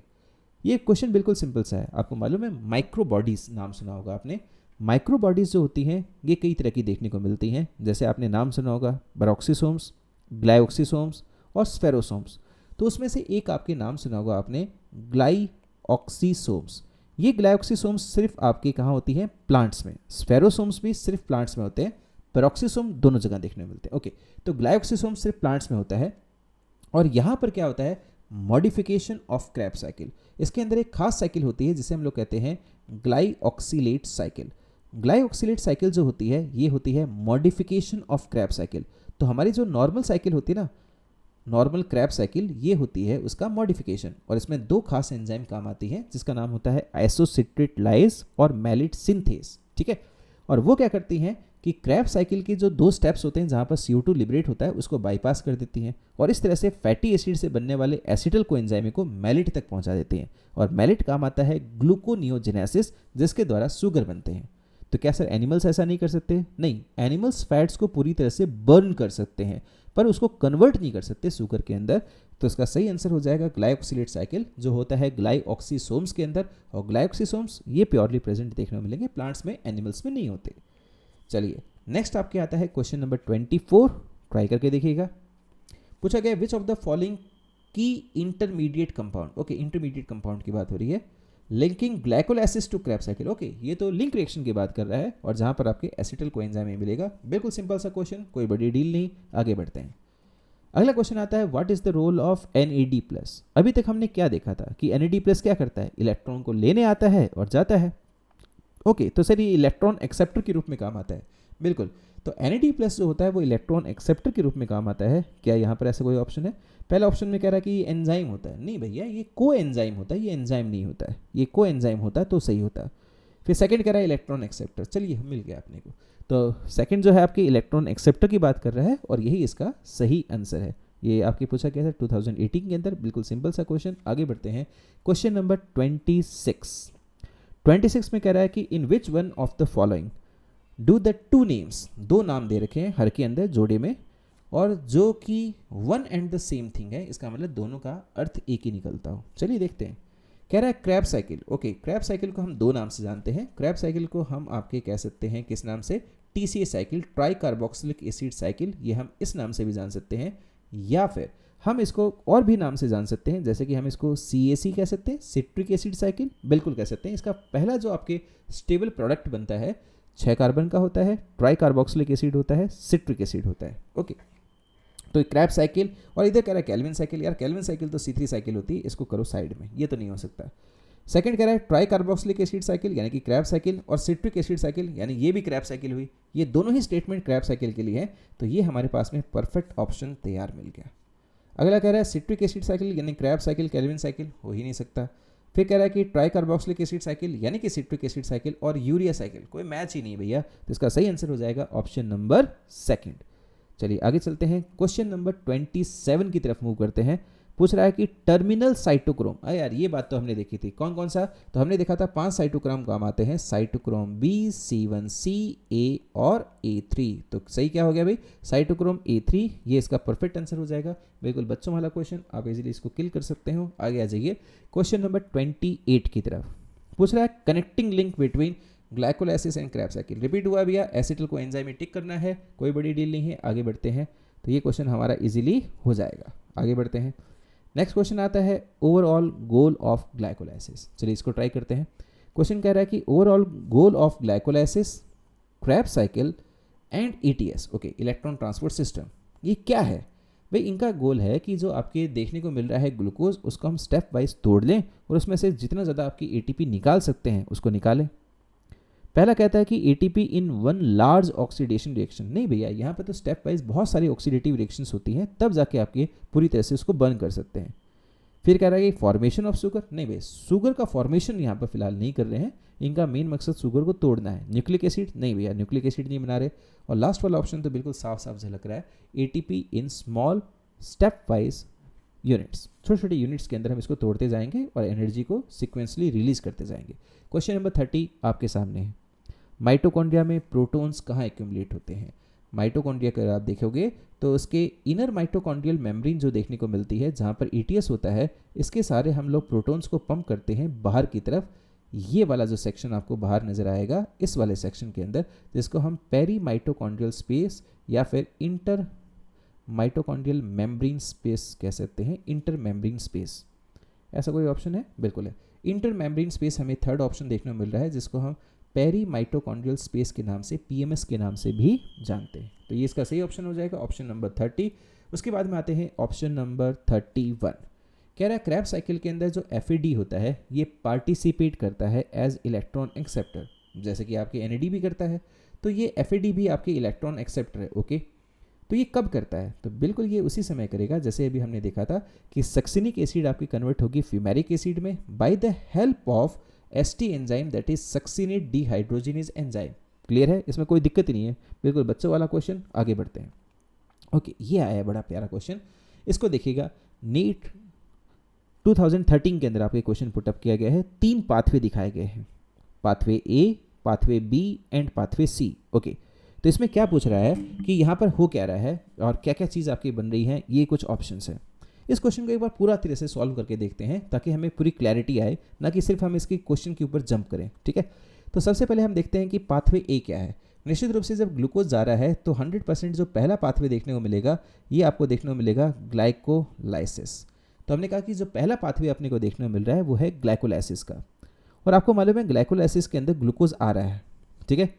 ये क्वेश्चन बिल्कुल सिंपल सा है। आपको मालूम है माइक्रो बॉडीज नाम सुना होगा आपने। माइक्रो बॉडीज जो होती हैं ये कई तरह की देखने को मिलती हैं, जैसे आपने नाम सुना होगा बरोक्सिसोम्स, ग्लाइओक्सिसोम्स और स्फेरोसोम्स। तो उसमें से एक आपके नाम सुना होगा आपने ग्लाइऑक्सीसोम्स। ये ग्लाइऑक्सीसोम्स सिर्फ आपके कहाँ होती हैं? प्लांट्स में। स्फेरोसोम्स भी सिर्फ प्लांट्स में होते हैं, पेरोक्सीसोम दोनों जगह देखने को मिलते हैं। ओके, तो ग्लाइऑक्सीसोम सिर्फ प्लांट्स में होता है, और यहाँ पर क्या होता है? Modification of Krebs cycle. इसके अंदर एक खास साइकिल होती है जिसे हम लोग कहते हैं ग्लाइऑक्सीलेट साइकिल। ग्लाइऑक्सीलेट साइकिल जो होती है ये होती है मॉडिफिकेशन ऑफ क्रेब्स साइकिल। तो हमारी जो नॉर्मल साइकिल होती है ना, नॉर्मल क्रैब साइकिल, ये होती है उसका मॉडिफिकेशन, और इसमें 2 खास एंजाइम काम आती हैं जिसका नाम होता है आइसोसिट्रेटलाइज और मैलिट सिंथेस। ठीक है, और वो क्या करती हैं कि क्रैब साइकिल के जो 2 स्टेप्स होते हैं जहाँ पर CO2 लिबरेट होता है उसको बाईपास कर देती हैं, और इस तरह से फैटी एसिड से बनने वाले एसिटल कोएंजाइम को मैलिट तक पहुँचा देती हैं, और मैलिट काम आता है ग्लूकोनियोजेनेसिस, जिसके द्वारा शुगर बनते हैं। तो क्या सर एनिमल्स ऐसा नहीं कर सकते? नहीं, एनिमल्स फैट्स को पूरी तरह से बर्न कर सकते हैं पर उसको कन्वर्ट नहीं कर सकते शुगर के अंदर। तो इसका सही आंसर हो जाएगा ग्लाइऑक्सीलेट साइकिल, जो होता है ग्लाइऑक्सीसोम्स के अंदर, और ग्लाइऑक्सीसोम्स ये प्योरली प्रेजेंट देखने को मिलेंगे प्लांट्स में, एनिमल्स में नहीं होते। चलिए नेक्स्ट आपके आता है क्वेश्चन नंबर 24, ट्राई करके देखिएगा। पूछा गया विच ऑफ द फॉलोइंग की intermediate compound. Okay, intermediate compound की बात हो रही है, linking glycolysis to Kreb cycle. Okay, ये तो लिंक रिएक्शन की बात कर रहा है, और जहां पर आपके एसिटल कोएंजाइम मिलेगा। बिल्कुल सिंपल सा क्वेश्चन, कोई बड़ी डील नहीं। आगे बढ़ते हैं। अगला क्वेश्चन आता है what is the role of NAD+। अभी तक हमने क्या देखा था कि NAD+ क्या करता है? इलेक्ट्रॉन को लेने आता है और जाता है। ओके, तो सर ये इलेक्ट्रॉन एक्सेप्टर के रूप में काम आता है। बिल्कुल, तो NAD+ जो होता है वो इलेक्ट्रॉन एक्सेप्टर के रूप में काम आता है। क्या यहाँ पर ऐसा कोई ऑप्शन है? पहला ऑप्शन में कह रहा है कि ये एंजाइम होता है। नहीं भैया, ये को एंजाइम होता है, ये एंजाइम नहीं होता है। ये को एंजाइम होता है तो सही होता है। फिर सेकंड कह रहा है इलेक्ट्रॉन एक्सेप्टर। चलिए मिल गया अपने को। तो सेकंड जो है आपके इलेक्ट्रॉन एक्सेप्टर की बात कर रहा है, और यही इसका सही आंसर है। ये आपके पूछा गया था 2018 के अंदर, बिल्कुल सिंपल सा क्वेश्चन। आगे बढ़ते हैं क्वेश्चन नंबर 26 में कह रहा है कि in which one of the following do the 2 names. 2 नाम दे रखे हैं हर के अंदर जोड़े में, और जो कि one and the same thing है, इसका मतलब दोनों का अर्थ एक ही निकलता हो। चलिए देखते हैं। कह रहा है Krebs cycle. Okay, Krebs cycle को हम 2 नाम से जानते हैं। क्रैब साइकिल को हम आपके कह सकते हैं किस नाम से? TCA cycle, try carboxylic acid cycle, ये हम इस नाम से भी जान सकते हैं, या फिर हम इसको और भी नाम से जान सकते हैं, जैसे कि हम इसको CAC कह सकते हैं, सिट्रिक एसिड साइकिल, बिल्कुल कह सकते हैं। इसका पहला जो आपके स्टेबल प्रोडक्ट बनता है 6 कार्बन का होता है, ट्राई कार्बोक्सिलिक एसिड होता है, सिट्रिक एसिड होता है। ओके, तो क्रैब साइकिल, और इधर कह रहा है कैल्विन साइकिल। यार कैल्विन साइकिल तो C3 साइकिल होती है, इसको करो साइड में, ये तो नहीं हो सकता। सेकंड कह रहा है ट्राई कार्बोक्सिलिक एसिड साइकिल यानी कि क्रैब साइकिल, और सिट्रिक एसिड साइकिल यानी ये भी क्रैब साइकिल हुई। ये दोनों ही स्टेटमेंट क्रैब साइकिल के लिए है, तो ये हमारे पास में परफेक्ट ऑप्शन तैयार मिल गया। अगला कह रहा है सिट्रिक एसिड साइकिल यानी क्रैब साइकिल केल्विन साइकिल, हो ही नहीं सकता। फिर कह रहा है कि ट्राई कार्बोक्सिलिक एसिड साइकिल यानी कि सिट्रिक एसिड साइकिल और यूरिया साइकिल, कोई मैच ही नहीं भैया, तो इसका सही आंसर हो जाएगा ऑप्शन नंबर सेकंड। चलिए आगे चलते हैं, क्वेश्चन नंबर 27 की तरफ मूव करते हैं। पूछ रहा है कि टर्मिनल साइटोक्रोम, अरे यार ये बात तो हमने देखी थी, कौन कौन सा, तो हमने देखा था 5 साइटोक्रोम काम आते हैं, साइटोक्रोम बी, C1C, A और A3। तो सही क्या हो गया भाई, साइटोक्रोम A3, ये इसका परफेक्ट आंसर हो जाएगा। बिल्कुल बच्चों वाला क्वेश्चन, आप इजीली इसको किल कर सकते हो। आगे आ जाइए क्वेश्चन नंबर 28 की तरफ। पूछ रहा है connecting link between glycolysis and Krebs cycle, repeat हुआ भैया, एसिटिल को एंजाइम में टिक करना है, कोई बड़ी डील नहीं है। आगे बढ़ते हैं, तो ये क्वेश्चन हमारा इजीली हो जाएगा। आगे बढ़ते हैं, नेक्स्ट क्वेश्चन आता है ओवरऑल गोल ऑफ ग्लाइकोलाइसिस। चलिए इसको ट्राई करते हैं। क्वेश्चन कह रहा है कि overall goal of glycolysis, Krebs cycle and ETS, okay, electron transport system, ये क्या है भाई? इनका गोल है कि जो आपके देखने को मिल रहा है ग्लूकोज, उसको हम स्टेप वाइज तोड़ लें और उसमें से जितना ज़्यादा आपकी ATP निकाल सकते हैं उसको निकालें। पहला कहता है कि ATP in one large oxidation reaction, नहीं भैया, यहाँ पे तो स्टेप वाइज बहुत सारी ऑक्सीडेटिव रिएक्शंस होती हैं, तब जाके आपके पूरी तरह से उसको बर्न कर सकते हैं। फिर कह रहा है कि फॉर्मेशन ऑफ शुगर, नहीं भाई, शुगर का फॉर्मेशन यहाँ पर फिलहाल नहीं कर रहे हैं, इनका मेन मकसद शुगर को तोड़ना है। न्यूक्लिक एसिड, नहीं भैया, न्यूक्लिक एसिड नहीं बना रहे। और लास्ट वाला ऑप्शन तो बिल्कुल साफ साफ झलक रहा है, ATP in small step wise units, छोटे छोटे यूनिट्स के अंदर हम इसको तोड़ते जाएंगे और एनर्जी को सिक्वेंसली रिलीज करते जाएंगे। क्वेश्चन नंबर 30 आपके सामने है, माइटोकॉन्ड्रिया में प्रोटॉन्स कहाँ एक्यूमुलेट होते हैं? माइटोकॉन्ड्रिया का आप देखोगे तो उसके इनर माइटोकॉन्ड्रियल मेम्ब्रेन जो देखने को मिलती है, जहाँ पर ETS होता है, इसके सारे हम लोग प्रोटॉन्स को पंप करते हैं बाहर की तरफ। ये वाला जो सेक्शन आपको बाहर नजर आएगा, इस वाले सेक्शन के अंदर, जिसको हम पेरी माइटोकॉन्ड्रियल स्पेस या फिर इंटर माइटोकॉन्ड्रियल मेम्ब्रेन स्पेस कह सकते हैं, इंटर मेम्ब्रेन स्पेस, ऐसा कोई ऑप्शन है? बिल्कुल है, इंटर मेम्ब्रेन स्पेस हमें थर्ड ऑप्शन देखने को मिल रहा है, जिसको हम पेरी माइटोकॉन्ड्रियल स्पेस के नाम से, PMS के नाम से भी जानते हैं। तो ये इसका सही ऑप्शन हो जाएगा, ऑप्शन नंबर 30। उसके बाद में आते हैं ऑप्शन नंबर 31। कह रहा है क्रैब साइकिल के अंदर जो FAD होता है, ये पार्टिसिपेट करता है एज इलेक्ट्रॉन एक्सेप्टर, जैसे कि आपके NAD भी करता है, तो ये FAD भी आपके इलेक्ट्रॉन एक्सेप्टर है। ओके, तो ये कब करता है? तो बिल्कुल ये उसी समय करेगा जैसे अभी हमने देखा था कि सक्सिनिक एसिड आपकी कन्वर्ट होगी फ्यूमेरिक एसिड में by the help of ST enzyme, that is succinate dehydrogenase enzyme. Clear है, इसमें कोई दिक्कत ही नहीं है, बिल्कुल बच्चों वाला क्वेश्चन। आगे बढ़ते हैं। ओके, ये आया है बड़ा प्यारा क्वेश्चन, इसको देखिएगा, नीट 2013 के अंदर आपके क्वेश्चन पुटअप किया गया है। 3 पाथवे दिखाए गए हैं, pathway A, pathway B and pathway C। Okay, तो इसमें क्या पूछ रहा है कि यहाँ पर हो क्या रहा है और क्या क्या चीज़ आपकी बन रही है, ये कुछ ऑप्शंस हैं। इस क्वेश्चन को एक बार पूरा तरह से सॉल्व करके देखते हैं ताकि हमें पूरी क्लैरिटी आए, ना कि सिर्फ हम इसकी क्वेश्चन के ऊपर जंप करें। ठीक है, तो सबसे पहले हम देखते हैं कि पाथवे A क्या है। निश्चित रूप से जब ग्लूकोज जा रहा है तो 100% जो पहला पाथवे देखने को मिलेगा, ये आपको देखने को मिलेगा ग्लाइकोलाइसिस। तो हमने कहा कि जो पहला पाथवे अपने को देखने को मिल रहा है वो है ग्लाइकोलाइसिस का, और आपको मालूम है ग्लाइकोलाइसिस के अंदर ग्लूकोज आ रहा है। ठीक है,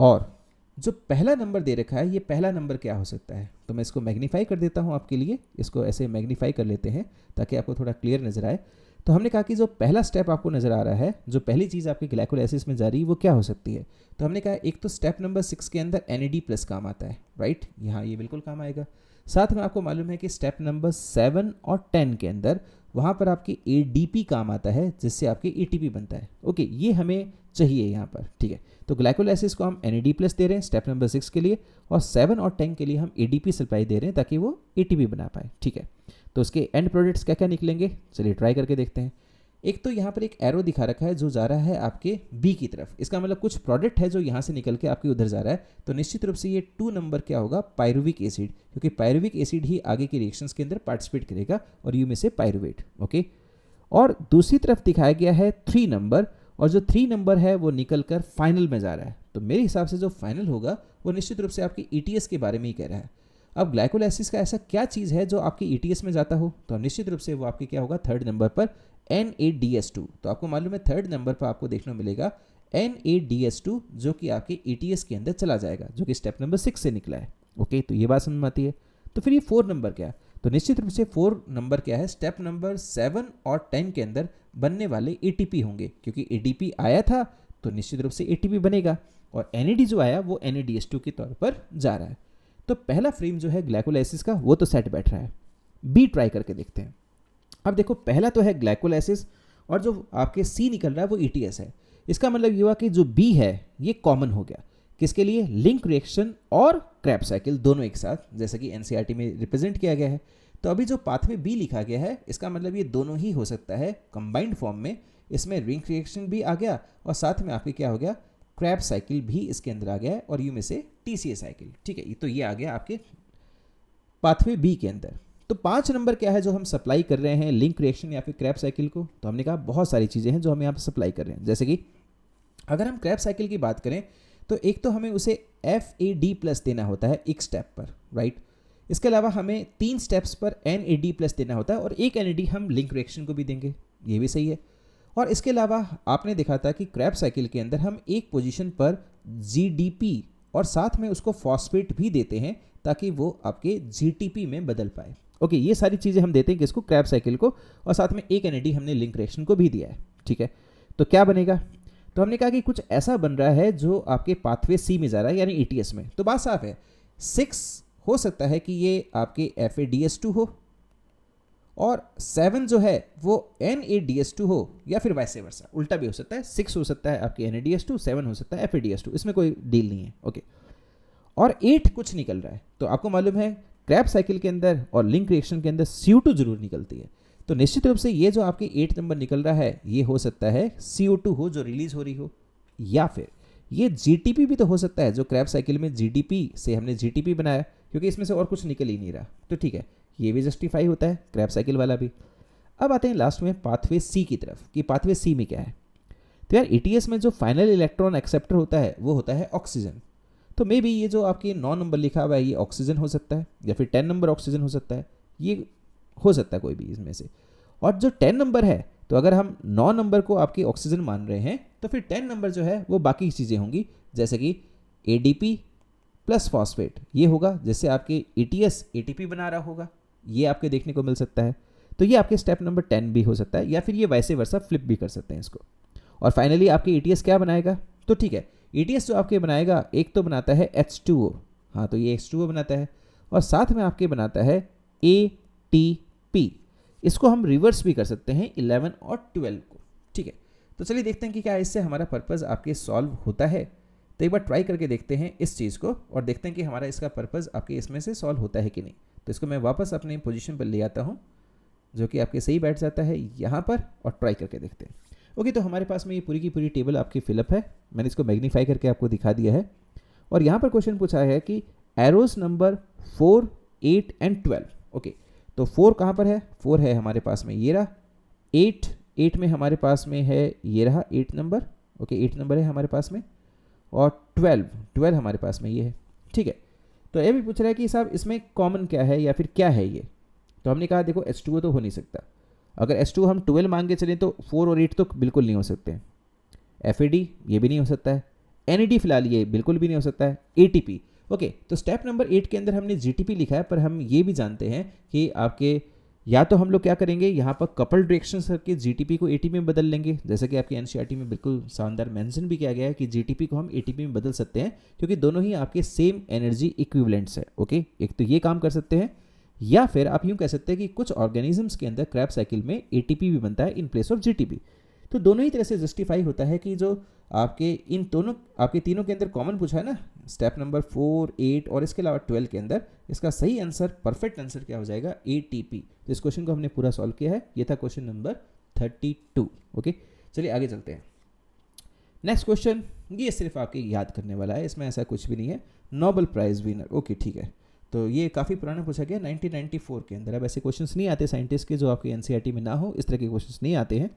और जो पहला नंबर दे रखा है, ये पहला नंबर क्या हो सकता है? तो मैं इसको मैग्नीफाई कर देता हूँ आपके लिए, इसको ऐसे मैग्नीफाई कर लेते हैं ताकि आपको थोड़ा क्लियर नजर आए। तो हमने कहा कि जो पहला स्टेप आपको नजर आ रहा है, जो पहली चीज़ आपकी ग्लाइकोलाइसिस में जा रही है, वो क्या हो सकती है? तो हमने कहा एक तो स्टेप नंबर 6 के अंदर NAD+ काम आता है, राइट, यहाँ ये बिल्कुल काम आएगा। साथ में आपको मालूम है कि स्टेप नंबर 7 और 10 के अंदर वहाँ पर आपकी ADP काम आता है, जिससे आपकी ATP बनता है। ओके, ये हमें चाहिए यहाँ पर। ठीक है, तो ग्लाइकोलाइसिस को हम NAD+ दे रहे हैं स्टेप नंबर 6 के लिए, और 7 और 10 के लिए हम ADP सप्लाई दे रहे हैं ताकि वो ATP बना पाए। ठीक है, तो उसके एंड प्रोडक्ट्स क्या क्या निकलेंगे, चलिए ट्राई करके देखते हैं। एक तो यहाँ पर एक एरो दिखा रखा है जो जा रहा है आपके B की तरफ, इसका मतलब कुछ प्रोडक्ट है जो यहाँ से निकल के आपके उधर जा रहा है। तो निश्चित रूप से ये 2 नंबर क्या होगा, पायरुविक एसिड, क्योंकि पायरुविक एसिड ही आगे की रिएक्शंस के अंदर पार्टिसिपेट करेगा, और यू में से पायरुवेट। ओके, और दूसरी तरफ दिखाया गया है 3 नंबर, और जो 3 नंबर है वो निकल कर फाइनल में जा रहा है। तो मेरे हिसाब से जो फाइनल होगा वो निश्चित रूप से आपकी ETS के बारे में ही कह रहा है। अब ग्लाइकोलाइसिस का ऐसा क्या चीज़ है जो आपकी ETS में जाता हो, तो निश्चित रूप से वो आपकी क्या होगा, 3rd नंबर पर NADS2। तो आपको मालूम है 3rd नंबर पर आपको देखने को मिलेगा NADS2, जो कि आपके ETS के अंदर चला जाएगा, जो कि स्टेप नंबर 6 से निकला है। ओके, तो ये बात समझ में आती है। तो फिर ये 4 नंबर क्या है? तो निश्चित रूप से 4 नंबर क्या है, स्टेप नंबर 7 और 10 के अंदर बनने वाले एटीपी होंगे, क्योंकि एडीपी आया था तो निश्चित रूप से एटीपी बनेगा, और एनएडी जो आया वो NADH2 के तौर पर जा रहा है। तो पहला फ्रेम जो है ग्लाइकोलाइसिस का वो तो सेट बैठ रहा है। बी ट्राई करके देखते हैं। अब देखो पहला तो है ग्लाइकोलाइसिस, और जो आपके सी निकल रहा है वो ETS है। इसका मतलब ये हुआ कि जो बी है ये कॉमन हो गया, किसके लिए, लिंक रिएक्शन और क्रैब साइकिल दोनों एक साथ, जैसा कि NCERT में रिप्रेजेंट किया गया है। तो अभी जो पाथवे बी लिखा गया है इसका मतलब ये दोनों ही हो सकता है कंबाइंड फॉर्म में, इसमें लिंक रिएक्शन भी आ गया और साथ में आपके क्या हो गया, क्रैब साइकिल भी इसके अंदर आ गया है, और यू में से TCA साइकिल, ठीक है। तो ये आ गया आपके पाथवे बी के अंदर। तो 5 नंबर क्या है जो हम सप्लाई कर रहे हैं लिंक रिएक्शन या फिर क्रैब साइकिल को, तो हमने कहा बहुत सारी चीज़ें हैं जो हम यहाँ पर सप्लाई कर रहे हैं। जैसे कि अगर हम क्रैब साइकिल की बात करें तो एक तो हमें उसे FAD+ देना होता है एक स्टेप पर, राइट। इसके अलावा हमें 3 स्टेप्स पर NAD+ देना होता है, और एक NAD हम लिंक रिएक्शन को भी देंगे, ये भी सही है। और इसके अलावा आपने देखा था कि क्रैब साइकिल के अंदर हम एक पोजीशन पर GDP और साथ में उसको फॉस्फेट भी देते हैं ताकि वो आपके GTP में बदल पाए। ओके, ये सारी चीज़ें हम देते हैं किसको, क्रैब साइकिल को, और साथ में एक NAD हमने लिंक रिएक्शन को भी दिया है, ठीक है। तो क्या बनेगा, तो हमने कहा कि कुछ ऐसा बन रहा है जो आपके पाथवे सी में जा रहा है, यानी ETS में। तो बात साफ है, 6 हो सकता है कि ये आपके FADS2 हो, और 7 जो है वो NADS2 हो, या फिर वैसे वर्सा, उल्टा भी हो सकता है। 6 हो सकता है आपके NADS2, 7 हो सकता है FADS2, इसमें कोई डील नहीं है, ओके। और 8 कुछ निकल रहा है, तो आपको मालूम है क्रैब साइकिल के अंदर और लिंक रिएक्शन के अंदर CO2 जरूर निकलती है। तो निश्चित रूप से ये जो आपके 8 नंबर निकल रहा है ये हो सकता है CO2 हो जो रिलीज हो रही हो, या फिर ये GTP भी तो हो सकता है, जो क्रैब साइकिल में GDP से हमने GTP बनाया, क्योंकि इसमें से और कुछ निकल ही नहीं रहा। तो ठीक है, ये भी जस्टिफाई होता है, क्रैब साइकिल वाला भी। अब आते हैं लास्ट में पाथवे सी की तरफ, कि पाथवे सी में क्या है। तो यार ETS में जो फाइनल इलेक्ट्रॉन एक्सेप्टर होता है वो होता है ऑक्सीजन। तो मे बी ये जो आपके 9 नंबर लिखा हुआ है ये ऑक्सीजन हो सकता है, या फिर 10 नंबर ऑक्सीजन हो सकता है, ये हो सकता है कोई भी इसमें से। और जो 10 नंबर है, तो अगर हम 9 नंबर को आपके ऑक्सीजन मान रहे हैं तो फिर 10 नंबर जो है वो बाकी चीज़ें होंगी, जैसे कि ADP प्लस फॉस्फेट, ये होगा जिससे आपके ETS ATP बना रहा होगा, ये आपके देखने को मिल सकता है। तो ये आपके स्टेप नंबर 10 भी हो सकता है, या फिर ये वैसे वर्सा फ्लिप भी कर सकते हैं इसको। और फाइनली आपके ETS क्या बनाएगा, तो ठीक है, ETS जो आपके बनाएगा एक तो बनाता है H2O, हाँ तो ये H2O बनाता है, और साथ में आपके बनाता है ATP। इसको हम रिवर्स भी कर सकते हैं 11 और 12 को, ठीक है। तो चलिए देखते हैं कि क्या इससे हमारा पर्पज़ आपके सॉल्व होता है। तो एक बार ट्राई करके देखते हैं इस चीज़ को, और देखते हैं कि हमारा इसका पर्पज़ आपके इसमें से सॉल्व होता है कि नहीं। तो इसको मैं वापस अपने पोजीशन पर ले आता हूँ, जो कि आपके सही बैठ जाता है यहाँ पर, और ट्राई करके देखते हैं। ओके, तो हमारे पास में ये पूरी की पूरी टेबल आपकी फिलअप है, मैंने इसको मैग्नीफाई करके आपको दिखा दिया है। और यहाँ पर क्वेश्चन पूछा है कि एरोस नंबर 4, 8 एंड 12। ओके, तो 4 कहाँ पर है, 4 है हमारे पास में ये रहा, 8 में हमारे पास में है ये रहा 8 नंबर, ओके 8 नंबर है हमारे पास में, और 12 हमारे पास में ये है, ठीक है। तो ये भी पूछ रहा है कि साहब इसमें कॉमन क्या है या फिर क्या है ये। तो हमने कहा देखो H2O तो हो नहीं सकता, अगर H2O हम 12 मांग के चलें तो 4 और 8 तो बिल्कुल नहीं हो सकते हैं, FAD ये भी नहीं हो सकता है, NAD फिलहाल ये बिल्कुल भी नहीं हो सकता है, ATP। ओके, तो स्टेप नंबर 8 के अंदर हमने GTP लिखा है, पर हम ये भी जानते हैं कि आपके या तो हम लोग क्या करेंगे यहाँ पर कपल्ड रिएक्शन करके GTP को ATP में बदल लेंगे, जैसे कि आपके NCERT में बिल्कुल शानदार मेंशन भी किया गया है कि GTP को हम ATP में बदल सकते हैं, क्योंकि दोनों ही आपके सेम एनर्जी इक्विवेलेंट्स है। ओके, एक तो ये काम कर सकते हैं, या फिर आप यूँ कह सकते हैं कि कुछ ऑर्गेनिजम्स के अंदर क्रैब साइकिल में ATP भी बनता है इन प्लेस ऑफ GTP। तो दोनों ही तरह से जस्टिफाई होता है कि जो आपके इन दोनों आपके तीनों के अंदर कॉमन पूछा है ना, स्टेप नंबर 4, 8 और इसके अलावा 12 के अंदर, इसका सही आंसर, परफेक्ट आंसर क्या हो जाएगा, ATP। तो इस क्वेश्चन को हमने पूरा सॉल्व किया है, ये था क्वेश्चन नंबर 32। ओके, चलिए आगे चलते हैं। नेक्स्ट क्वेश्चन, ये सिर्फ आपके याद करने वाला है, इसमें ऐसा कुछ भी नहीं है। नोबेल प्राइज विनर, ओके ठीक है, तो ये काफ़ी पुराना पूछा गया 1994 के अंदर। अब ऐसे क्वेश्चंस नहीं आते साइंटिस्ट के जो आपके NCERT में ना हो, इस तरह के क्वेश्चंस नहीं आते हैं।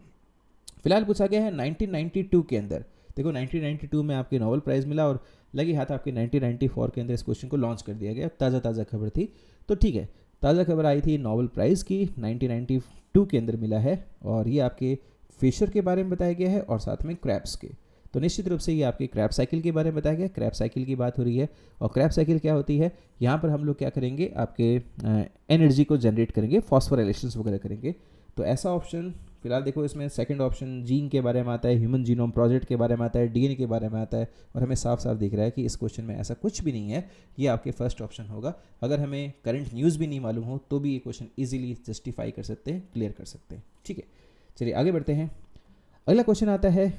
फिलहाल पूछा गया है 1992 के अंदर। देखो 1992 में आपके नोबेल प्राइज़ मिला, और लगी हाथ आपके 1994 के अंदर इस क्वेश्चन को लॉन्च कर दिया गया। ताज़ा खबर थी, तो ठीक है, ताज़ा खबर आई थी नोबेल प्राइज़ की 1992 के अंदर मिला है, और ये आपके फिशर के बारे में बताया गया है और साथ में क्रैब्स के। तो निश्चित रूप से ये आपके क्रैब साइकिल के बारे में बताया गया, क्रैब साइकिल की बात हो रही है। और क्रैब साइकिल क्या होती है, यहाँ पर हम लोग क्या करेंगे, आपके एनर्जी को जनरेट करेंगे, फॉस्फोराइलेशंस वगैरह करेंगे। तो ऐसा ऑप्शन फिलहाल देखो, इसमें सेकंड ऑप्शन जीन के बारे में आता है, ह्यूमन जीनोम प्रोजेक्ट के बारे में आता है, डीएनए के बारे में आता है, और हमें साफ साफ दिख रहा है कि इस क्वेश्चन में ऐसा कुछ भी नहीं है। ये आपके फर्स्ट ऑप्शन होगा। अगर हमें करंट न्यूज़ भी नहीं मालूम हो तो भी ये क्वेश्चन इजीली जस्टिफाई कर सकते हैं, क्लियर कर सकते हैं। ठीक है, चलिए आगे बढ़ते हैं। अगला क्वेश्चन आता है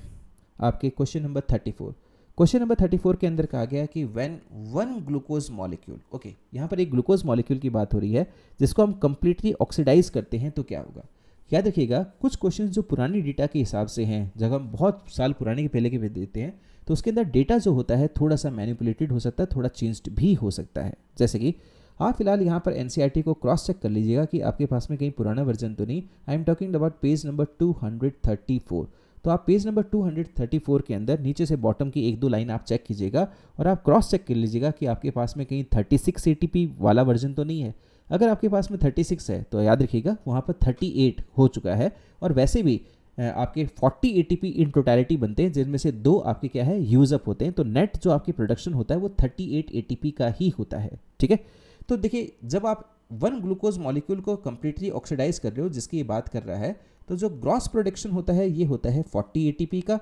आपके क्वेश्चन नंबर 34। क्वेश्चन नंबर 34 के अंदर कहा गया कि when one glucose molecule, okay, यहाँ पर एक ग्लूकोज मॉलिक्यूल की बात हो रही है जिसको हम कंप्लीटली ऑक्सीडाइज करते हैं तो क्या होगा। याद रखिएगा, कुछ क्वेश्चन जो पुरानी डेटा के हिसाब से हैं, जब हम बहुत साल पुराने के पहले के देते हैं तो उसके अंदर डेटा जो होता है थोड़ा सा मैनिपुलेटेड हो सकता है, थोड़ा चेंज्ड भी हो सकता है। जैसे कि आप फिलहाल यहाँ पर एनसीईआरटी को क्रॉस चेक कर लीजिएगा कि आपके पास में कहीं पुराना वर्जन तो नहीं। I am talking about page number 234। तो आप पेज नंबर 234 के अंदर नीचे से बॉटम की एक दो लाइन आप चेक कीजिएगा और आप क्रॉस चेक कर लीजिएगा कि आपके पास में कहीं 36 ATP वाला वर्जन तो नहीं है। अगर आपके पास में 36 है तो याद रखिएगा वहाँ पर 38 हो चुका है। और वैसे भी आपके 40 ATP इन टोटलिटी बनते हैं, जिनमें से 2 आपके क्या है, यूज़ अप होते हैं। तो नेट जो आपकी प्रोडक्शन होता है वो 38 ATP का ही होता है। ठीक है, तो देखिए, जब आप वन ग्लूकोज मॉलिक्यूल को कंप्लीटली ऑक्सीडाइज कर रहे हो, जिसकी ये बात कर रहा है, तो जो ग्रॉस प्रोडक्शन होता है ये होता है 40 ATP का।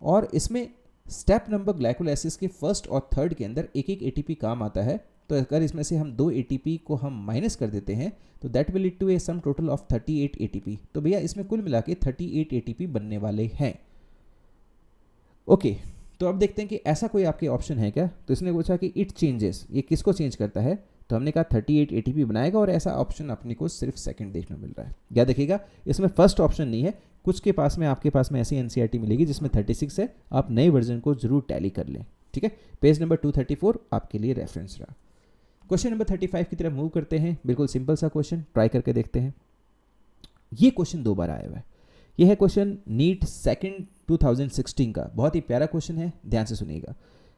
और इसमें स्टेप नंबर ग्लाइकोलाइसिस के फर्स्ट और थर्ड के अंदर एक एक ATP काम आता है। तो अगर इसमें से हम 2 ATP को हम माइनस कर देते हैं तो that will lead to a sum total of 38 ATP। तो भैया इसमें कुल मिला के 38 ATP बनने वाले हैं। ओके, तो अब देखते हैं कि ऐसा कोई आपके ऑप्शन है क्या। तो इसने पूछा कि इट चेंजेस, ये किसको चेंज करता है। तो हमने कहा 38 ATP बनाएगा, और ऐसा ऑप्शन अपने को सिर्फ सेकंड देखने मिल रहा है। याद देखिएगा, इसमें फर्स्ट ऑप्शन नहीं है। कुछ के पास में आपके पास में ऐसी एनसीईआरटी मिलेगी जिसमें 36 है, आप नए वर्जन को जरूर टैली कर लें। ठीक है, पेज नंबर 234 आपके लिए रेफरेंस रहा। क्वेश्चन नंबर 35 की तरफ मूव करते हैं। बिल्कुल सिंपल सा क्वेश्चन, ट्राई करके देखते हैं। ये क्वेश्चन 2 बार आया हुआ है। ये है क्वेश्चन नीट सेकंड 2016 का, बहुत ही प्यारा क्वेश्चन है, ध्यान से सुनिएगा।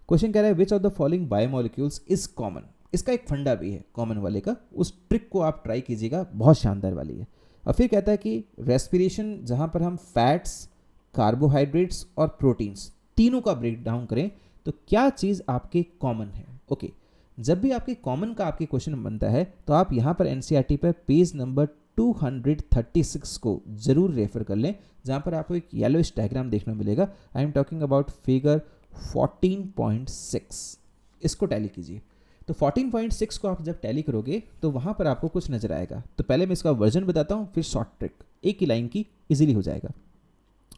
क्वेश्चन कह रहा है विच of the following biomolecules is common. इसका एक फंडा भी है कॉमन वाले का, उस ट्रिक को आप ट्राई कीजिएगा, बहुत शानदार वाली है। और फिर कहता है कि रेस्पिरेशन, जहां पर हम फैट्स, कार्बोहाइड्रेट्स और प्रोटीन्स तीनों का ब्रेक डाउन करें तो क्या चीज़ आपके कॉमन है। ओके, जब भी आपके कॉमन का आपके क्वेश्चन बनता है तो आप यहाँ पर एनसीईआरटी पर पेज नंबर 236 को जरूर रेफर कर लें, जहाँ पर आपको एक येलोइश डायग्राम देखने मिलेगा। I am talking about figure 14.6। इसको टैली कीजिए। तो 14.6 को आप जब टैली करोगे तो वहाँ पर आपको कुछ नजर आएगा। तो पहले मैं इसका वर्जन बताता हूँ, फिर शॉर्ट ट्रिक, एक ही लाइन की, इजीली हो जाएगा।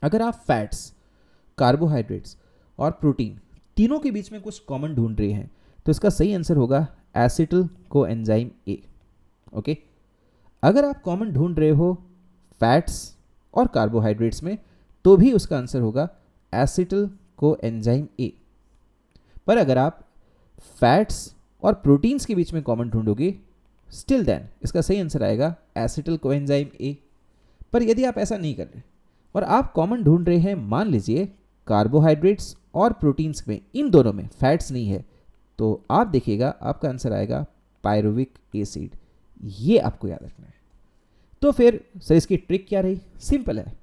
अगर आप फैट्स, कार्बोहाइड्रेट्स और प्रोटीन तीनों के बीच में कुछ कॉमन ढूंढ रहे हैं तो इसका सही आंसर होगा एसिटिल कोएंजाइम ए। ओके, अगर आप कॉमन ढूंढ रहे हो फैट्स और कार्बोहाइड्रेट्स में तो भी उसका आंसर होगा एसिटिल कोएंजाइम ए। पर अगर आप फैट्स और प्रोटीन्स के बीच में कॉमन ढूंढोगे, स्टिल देन इसका सही आंसर आएगा एसिटिल कोएंजाइम ए। पर यदि आप ऐसा नहीं कर रहे और आप कॉमन ढूंढ रहे हैं, मान लीजिए कार्बोहाइड्रेट्स और प्रोटीन्स में, इन दोनों में फैट्स नहीं है, तो आप देखिएगा आपका आंसर आएगा पायरुविक एसिड। ये आपको याद रखना है। तो फिर सर इसकी ट्रिक क्या रही, सिंपल है।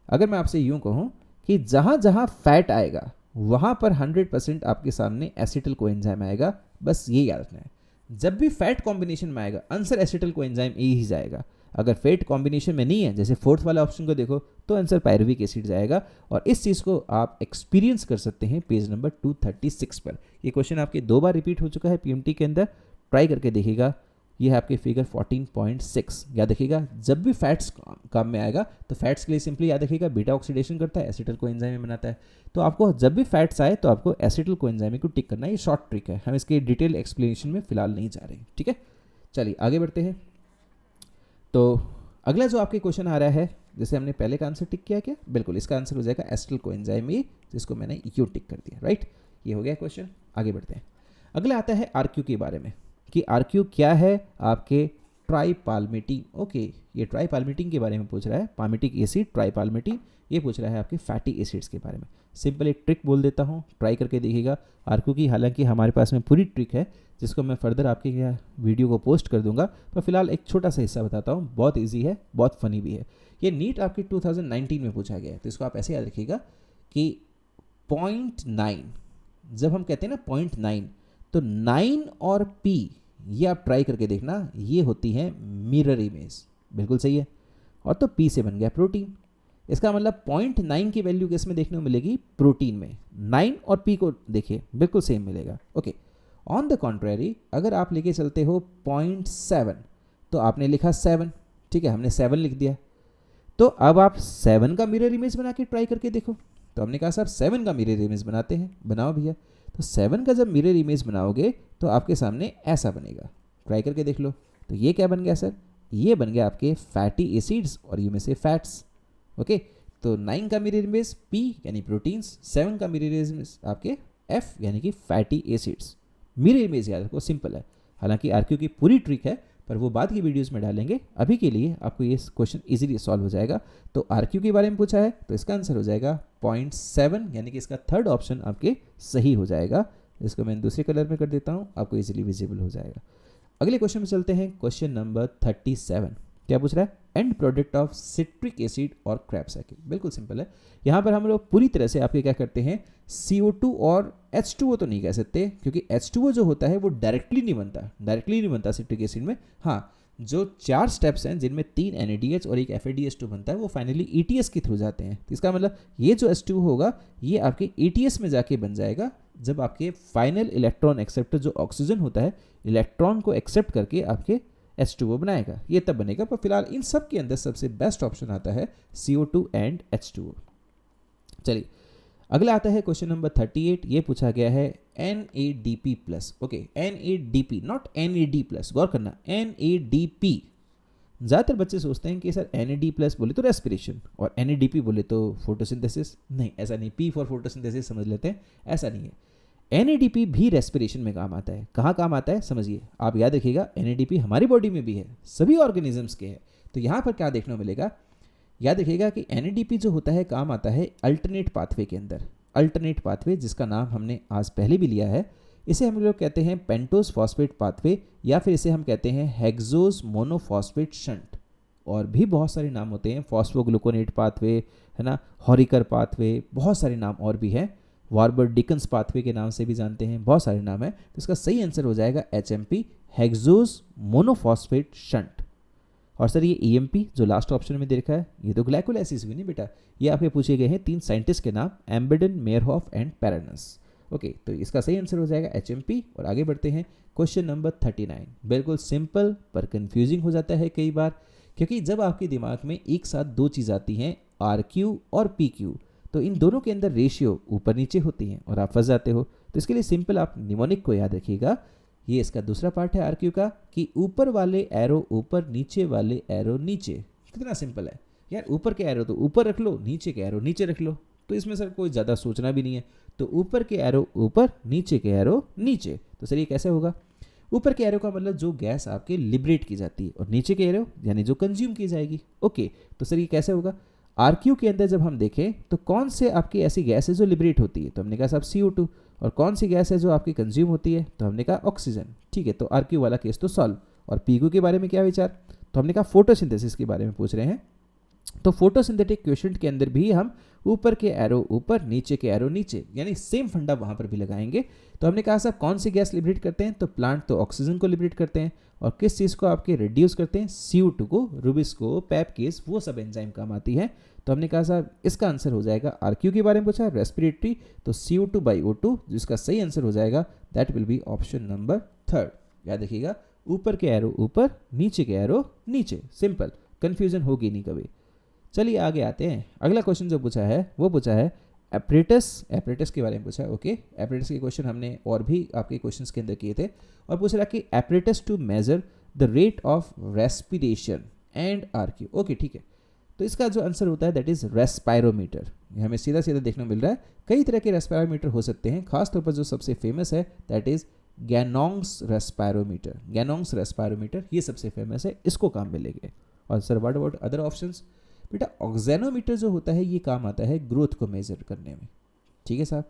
अगर मैं आपसे यूं कहूं कि जहां जहां फैट आएगा वहां पर 100% आपके सामने एसिटिल कोएंजाइम आएगा, बस ये याद रखना है। जब भी फैट कॉम्बिनेशन में आएगा आंसर एसिटिल कोएंजाइम ए ही जाएगा। अगर फैट कॉम्बिनेशन में नहीं है, जैसे फोर्थ वाला ऑप्शन को देखो, तो आंसर पायरुविक एसिड जाएगा। और इस चीज़ को आप एक्सपीरियंस कर सकते हैं पेज नंबर 236 पर। ये क्वेश्चन आपके 2 बार रिपीट हो चुका है पीएमटी के अंदर, ट्राई करके देखिएगा। ये है आपके फिगर 14.6। याद रखिएगा, जब भी फैट्स काम में आएगा तो फैट्स के लिए सिंपली याद रखिएगा बीटा ऑक्सीडेशन करता है, एसिटिल कोएंजाइम बनाता है। तो आपको जब भी फैट्स आए तो आपको एसिटिल कोएंजाइम को टिक करना है। ये शॉर्ट ट्रिक है, हम इसके डिटेल एक्सप्लेनेशन में फिलहाल नहीं जा रहे हैं। ठीक है, चलिए आगे बढ़ते हैं। तो अगला जो आपके क्वेश्चन आ रहा है, जैसे हमने पहले का आंसर टिक किया क्या, बिल्कुल इसका आंसर हो जाएगा एसिटिल कोएंजाइम ए, जिसको मैंने यू टिक कर दिया। राइट, ये हो गया क्वेश्चन। आगे बढ़ते हैं। अगला आता है आरक्यू के बारे में कि आरक्यू क्या है, आपके ट्राइपाल्मिटीन। ओके, ये ट्राइपाल्मिटीन के बारे में पूछ रहा है, पाल्मिटिक एसिड ट्राइपाल्मिटीन। ये पूछ रहा है आपके फैटी एसिड्स के बारे में। सिंपल एक ट्रिक बोल देता हूँ, ट्राई करके देखिएगा आरक्यू की। हालांकि हमारे पास में पूरी ट्रिक है जिसको मैं फर्दर आपके वीडियो को पोस्ट कर दूंगा, पर फिलहाल एक छोटा सा हिस्सा बताता हूँ। बहुत ईजी है, बहुत फनी भी है। ये नीट आपकी 2019 में पूछा गया है, तो इसको आप ऐसे याद रखिएगा कि 0.9, जब हम कहते हैं ना 0.9, तो 9 और P ये आप ट्राई करके देखना, ये होती है मिरर इमेज, बिल्कुल सही है। और तो P से बन गया प्रोटीन। इसका मतलब 0.9 की वैल्यू किस में देखने को मिलेगी? प्रोटीन में। 9 और P को देखिए बिल्कुल सेम मिलेगा। ओके, ऑन द कॉन्ट्रेरी अगर आप लेके चलते हो 0.7, तो आपने लिखा 7, ठीक है, हमने 7 लिख दिया। तो अब आप 7 का मिरर इमेज बना के ट्राई करके देखो। तो हमने कहा साहब 7 का मिरर इमेज बनाते हैं, बनाओ भैया। तो 7 का जब मिरर इमेज बनाओगे तो आपके सामने ऐसा बनेगा, ट्राई करके देख लो। तो ये क्या बन गया सर? ये बन गया आपके फैटी एसिड्स और ये में से फैट्स। ओके, तो 9 का मिरर इमेज P यानी प्रोटीन्स, 7 का मिरर इमेज आपके F यानी कि फैटी एसिड्स। मिरर इमेज याद रखो, सिंपल है। हालांकि आरक्यू की पूरी ट्रिक है, पर वो बाद की वीडियोस में डालेंगे। अभी के लिए आपको ये क्वेश्चन इजीली सॉल्व हो जाएगा। तो आरक्यू के बारे में पूछा है तो इसका आंसर हो जाएगा 0.7, यानी कि इसका थर्ड ऑप्शन आपके सही हो जाएगा। इसको मैं दूसरे कलर में कर देता हूँ, आपको इजीली विजिबल हो जाएगा। अगले क्वेश्चन में चलते हैं, क्वेश्चन नंबर 37। क्या पूछ रहा है? And product of citric acid और क्रैब्स साइकिल। बिल्कुल सिंपल है। यहाँ पर हम लोग पूरी तरह से आपके क्या करते हैं, CO2 और H2O तो नहीं कह सकते, क्योंकि H2O जो होता है वो डायरेक्टली नहीं बनता सिट्रिक एसिड में। हाँ, जो 4 स्टेप्स हैं जिनमें 3 NADH और 1 FADH2 बनता है, वो फाइनली ETS के थ्रू जाते हैं। तो इसका मतलब ये जो H2O होगा ये आपके ETS में जाके बन जाएगा, जब आपके फाइनल इलेक्ट्रॉन एक्सेप्टर जो ऑक्सीजन होता है, इलेक्ट्रॉन को एक्सेप्ट करके आपके H2O बनाएगा, ये तब बनेगा। पर फिलहाल इन सब के अंदर सबसे बेस्ट ऑप्शन आता है CO2 एंड H2O। चलिए अगला आता है क्वेश्चन नंबर 38। ये पूछा गया है NADP+। Okay, NADP not NAD+, गौर करना, NADP। ज़्यादातर बच्चे सोचते हैं कि सर NAD+ बोले तो रेस्पिरेशन और NADP बोले तो फोटोसिंथेसिस। नहीं, ऐसा नहीं। P फॉर फोटोसिंथेसिस समझ लेते हैं, ऐसा नहीं है। NADP भी रेस्पिरेशन में काम आता है। कहाँ काम आता है समझिए, आप याद रखिएगा, NADP हमारी बॉडी में भी है, सभी ऑर्गेनिजम्स के है। तो यहाँ पर क्या देखने को मिलेगा, याद रखिएगा कि NADP जो होता है काम आता है अल्टरनेट पाथवे के अंदर। अल्टरनेट पाथवे जिसका नाम हमने आज पहले भी लिया है, इसे हम लोग कहते हैं पेंटोस फॉस्फेट पाथवे, या फिर इसे हम कहते हैं हेक्सोस मोनोफॉस्फेट शंट। और भी बहुत सारे नाम होते हैं, फॉस्फोग्लूकोनेट पाथवे है ना, हॉरिकर पाथवे, बहुत सारे नाम और भी हैं। वार्बर डिकन्स पाथवे के नाम से भी जानते हैं, बहुत सारे नाम है। तो इसका सही आंसर हो जाएगा HMP, हेक्सोस मोनोफॉस्फेट शंट। और सर ये EMP जो लास्ट ऑप्शन में देखा है, ये तो ग्लाइकोलाइसिस भी नहीं बेटा, ये आपके पूछे गए हैं 3 साइंटिस्ट के नाम, एम्बेडन, मेयरहॉफ एंड पैरानस। ओके, तो इसका सही आंसर हो जाएगा HMP। और आगे बढ़ते हैं, क्वेश्चन नंबर 39। बिल्कुल सिंपल पर कंफ्यूजिंग हो जाता है कई बार, क्योंकि जब आपके दिमाग में एक साथ दो चीज़ आती हैं, RQ और PQ, तो इन दोनों के अंदर रेशियो ऊपर नीचे होती हैं और आप फंस जाते हो। तो इसके लिए सिंपल आप निमोनिक को याद रखिएगा। ये इसका दूसरा पार्ट है RQ का, कि ऊपर वाले एरो ऊपर, नीचे वाले एरो नीचे। कितना सिंपल है यार, ऊपर के एरो तो ऊपर रख लो, नीचे के एरो नीचे रख लो। तो इसमें सर कोई ज़्यादा सोचना भी नहीं है। तो ऊपर के एरो ऊपर, नीचे के एरो नीचे। तो सर ये कैसे होगा? ऊपर के एरो का मतलब जो गैस आपके लिबरेट की जाती है, और नीचे के एरो यानी जो कंज्यूम की जाएगी। ओके, तो सर ये कैसे होगा? RQ के अंदर जब हम देखें तो कौन से आपकी ऐसी गैस है जो लिबरेट होती है, तो हमने कहा साहब CO2। और कौन सी गैस है जो आपकी कंज्यूम होती है, तो हमने कहा ऑक्सीजन। ठीक है, तो RQ वाला केस तो सॉल्व। और PQ के बारे में क्या विचार, तो हमने कहा फोटोसिंथेसिस के बारे में पूछ रहे हैं। तो फोटोसिंथेटिक क्वेश्चन के अंदर भी हम ऊपर के एरो ऊपर, नीचे के एरो नीचे, यानी सेम फंडा वहाँ पर भी लगाएंगे। तो हमने कहा साहब कौन सी गैस लिबरेट करते हैं, तो प्लांट तो ऑक्सीजन को लिबरेट करते हैं। और किस चीज़ को आपके रिड्यूस करते हैं, CO2 को, रुबिस्को, पैपकेस, वो सब एंजाइम काम आती है। तो हमने कहा साहब इसका आंसर हो जाएगा, RQ के बारे में पूछा रेस्पिरेटरी, तो CO2/O2, जिसका सही आंसर हो जाएगा that will be option number 3। याद रखिएगा, ऊपर के एरो ऊपर, नीचे के एरो नीचे, सिंपल, कंफ्यूजन होगी नहीं कभी। चलिए आगे आते हैं। अगला क्वेश्चन जो पूछा है वो पूछा है एपरेटस के बारे में पूछा है। ओके, एपरेटस के क्वेश्चन हमने और भी आपके क्वेश्चंस के अंदर किए थे। और पूछ रहा कि apparatus to measure the rate of respiration and RQ। Okay ठीक है, तो इसका जो आंसर होता है दैट इज रेस्पायरोमीटर। ये हमें सीधा सीधा देखने को मिल रहा है। कई तरह के रेस्पायरोमीटर हो सकते हैं, खासतौर पर जो सबसे फेमस है दैट इज गैनोंग्स रेस्पायरोमीटर। गैनोंग्स रेस्पायरोमीटर ये सबसे फेमस है, इसको काम मिलेंगे। और sir what about other options? बेटा ऑक्सेनोमीटर जो होता है ये काम आता है ग्रोथ को मेजर करने में। ठीक है साहब।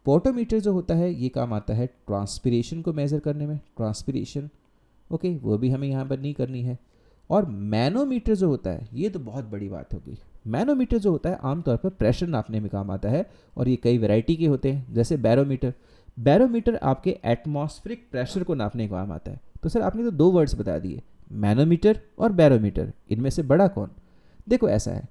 पोटोमीटर जो होता है ये काम आता है ट्रांसपिरेशन को मेजर करने में, ट्रांसपिरेशन। ओके, वो भी हमें यहाँ पर नहीं करनी है। और मैनोमीटर जो होता है ये तो बहुत बड़ी बात होगी। मैनोमीटर जो होता है आमतौर पर प्रेशर नापने में काम आता है और ये कई वैरायटी के होते हैं, जैसे बैरोमीटर। बैरोमीटर आपके एटमॉस्फेरिक प्रेशर को नापने का काम आता है। तो सर आपने तो दो वर्ड्स बता दिए, मैनोमीटर और बैरोमीटर, इनमें से बड़ा कौन? देखो ऐसा है,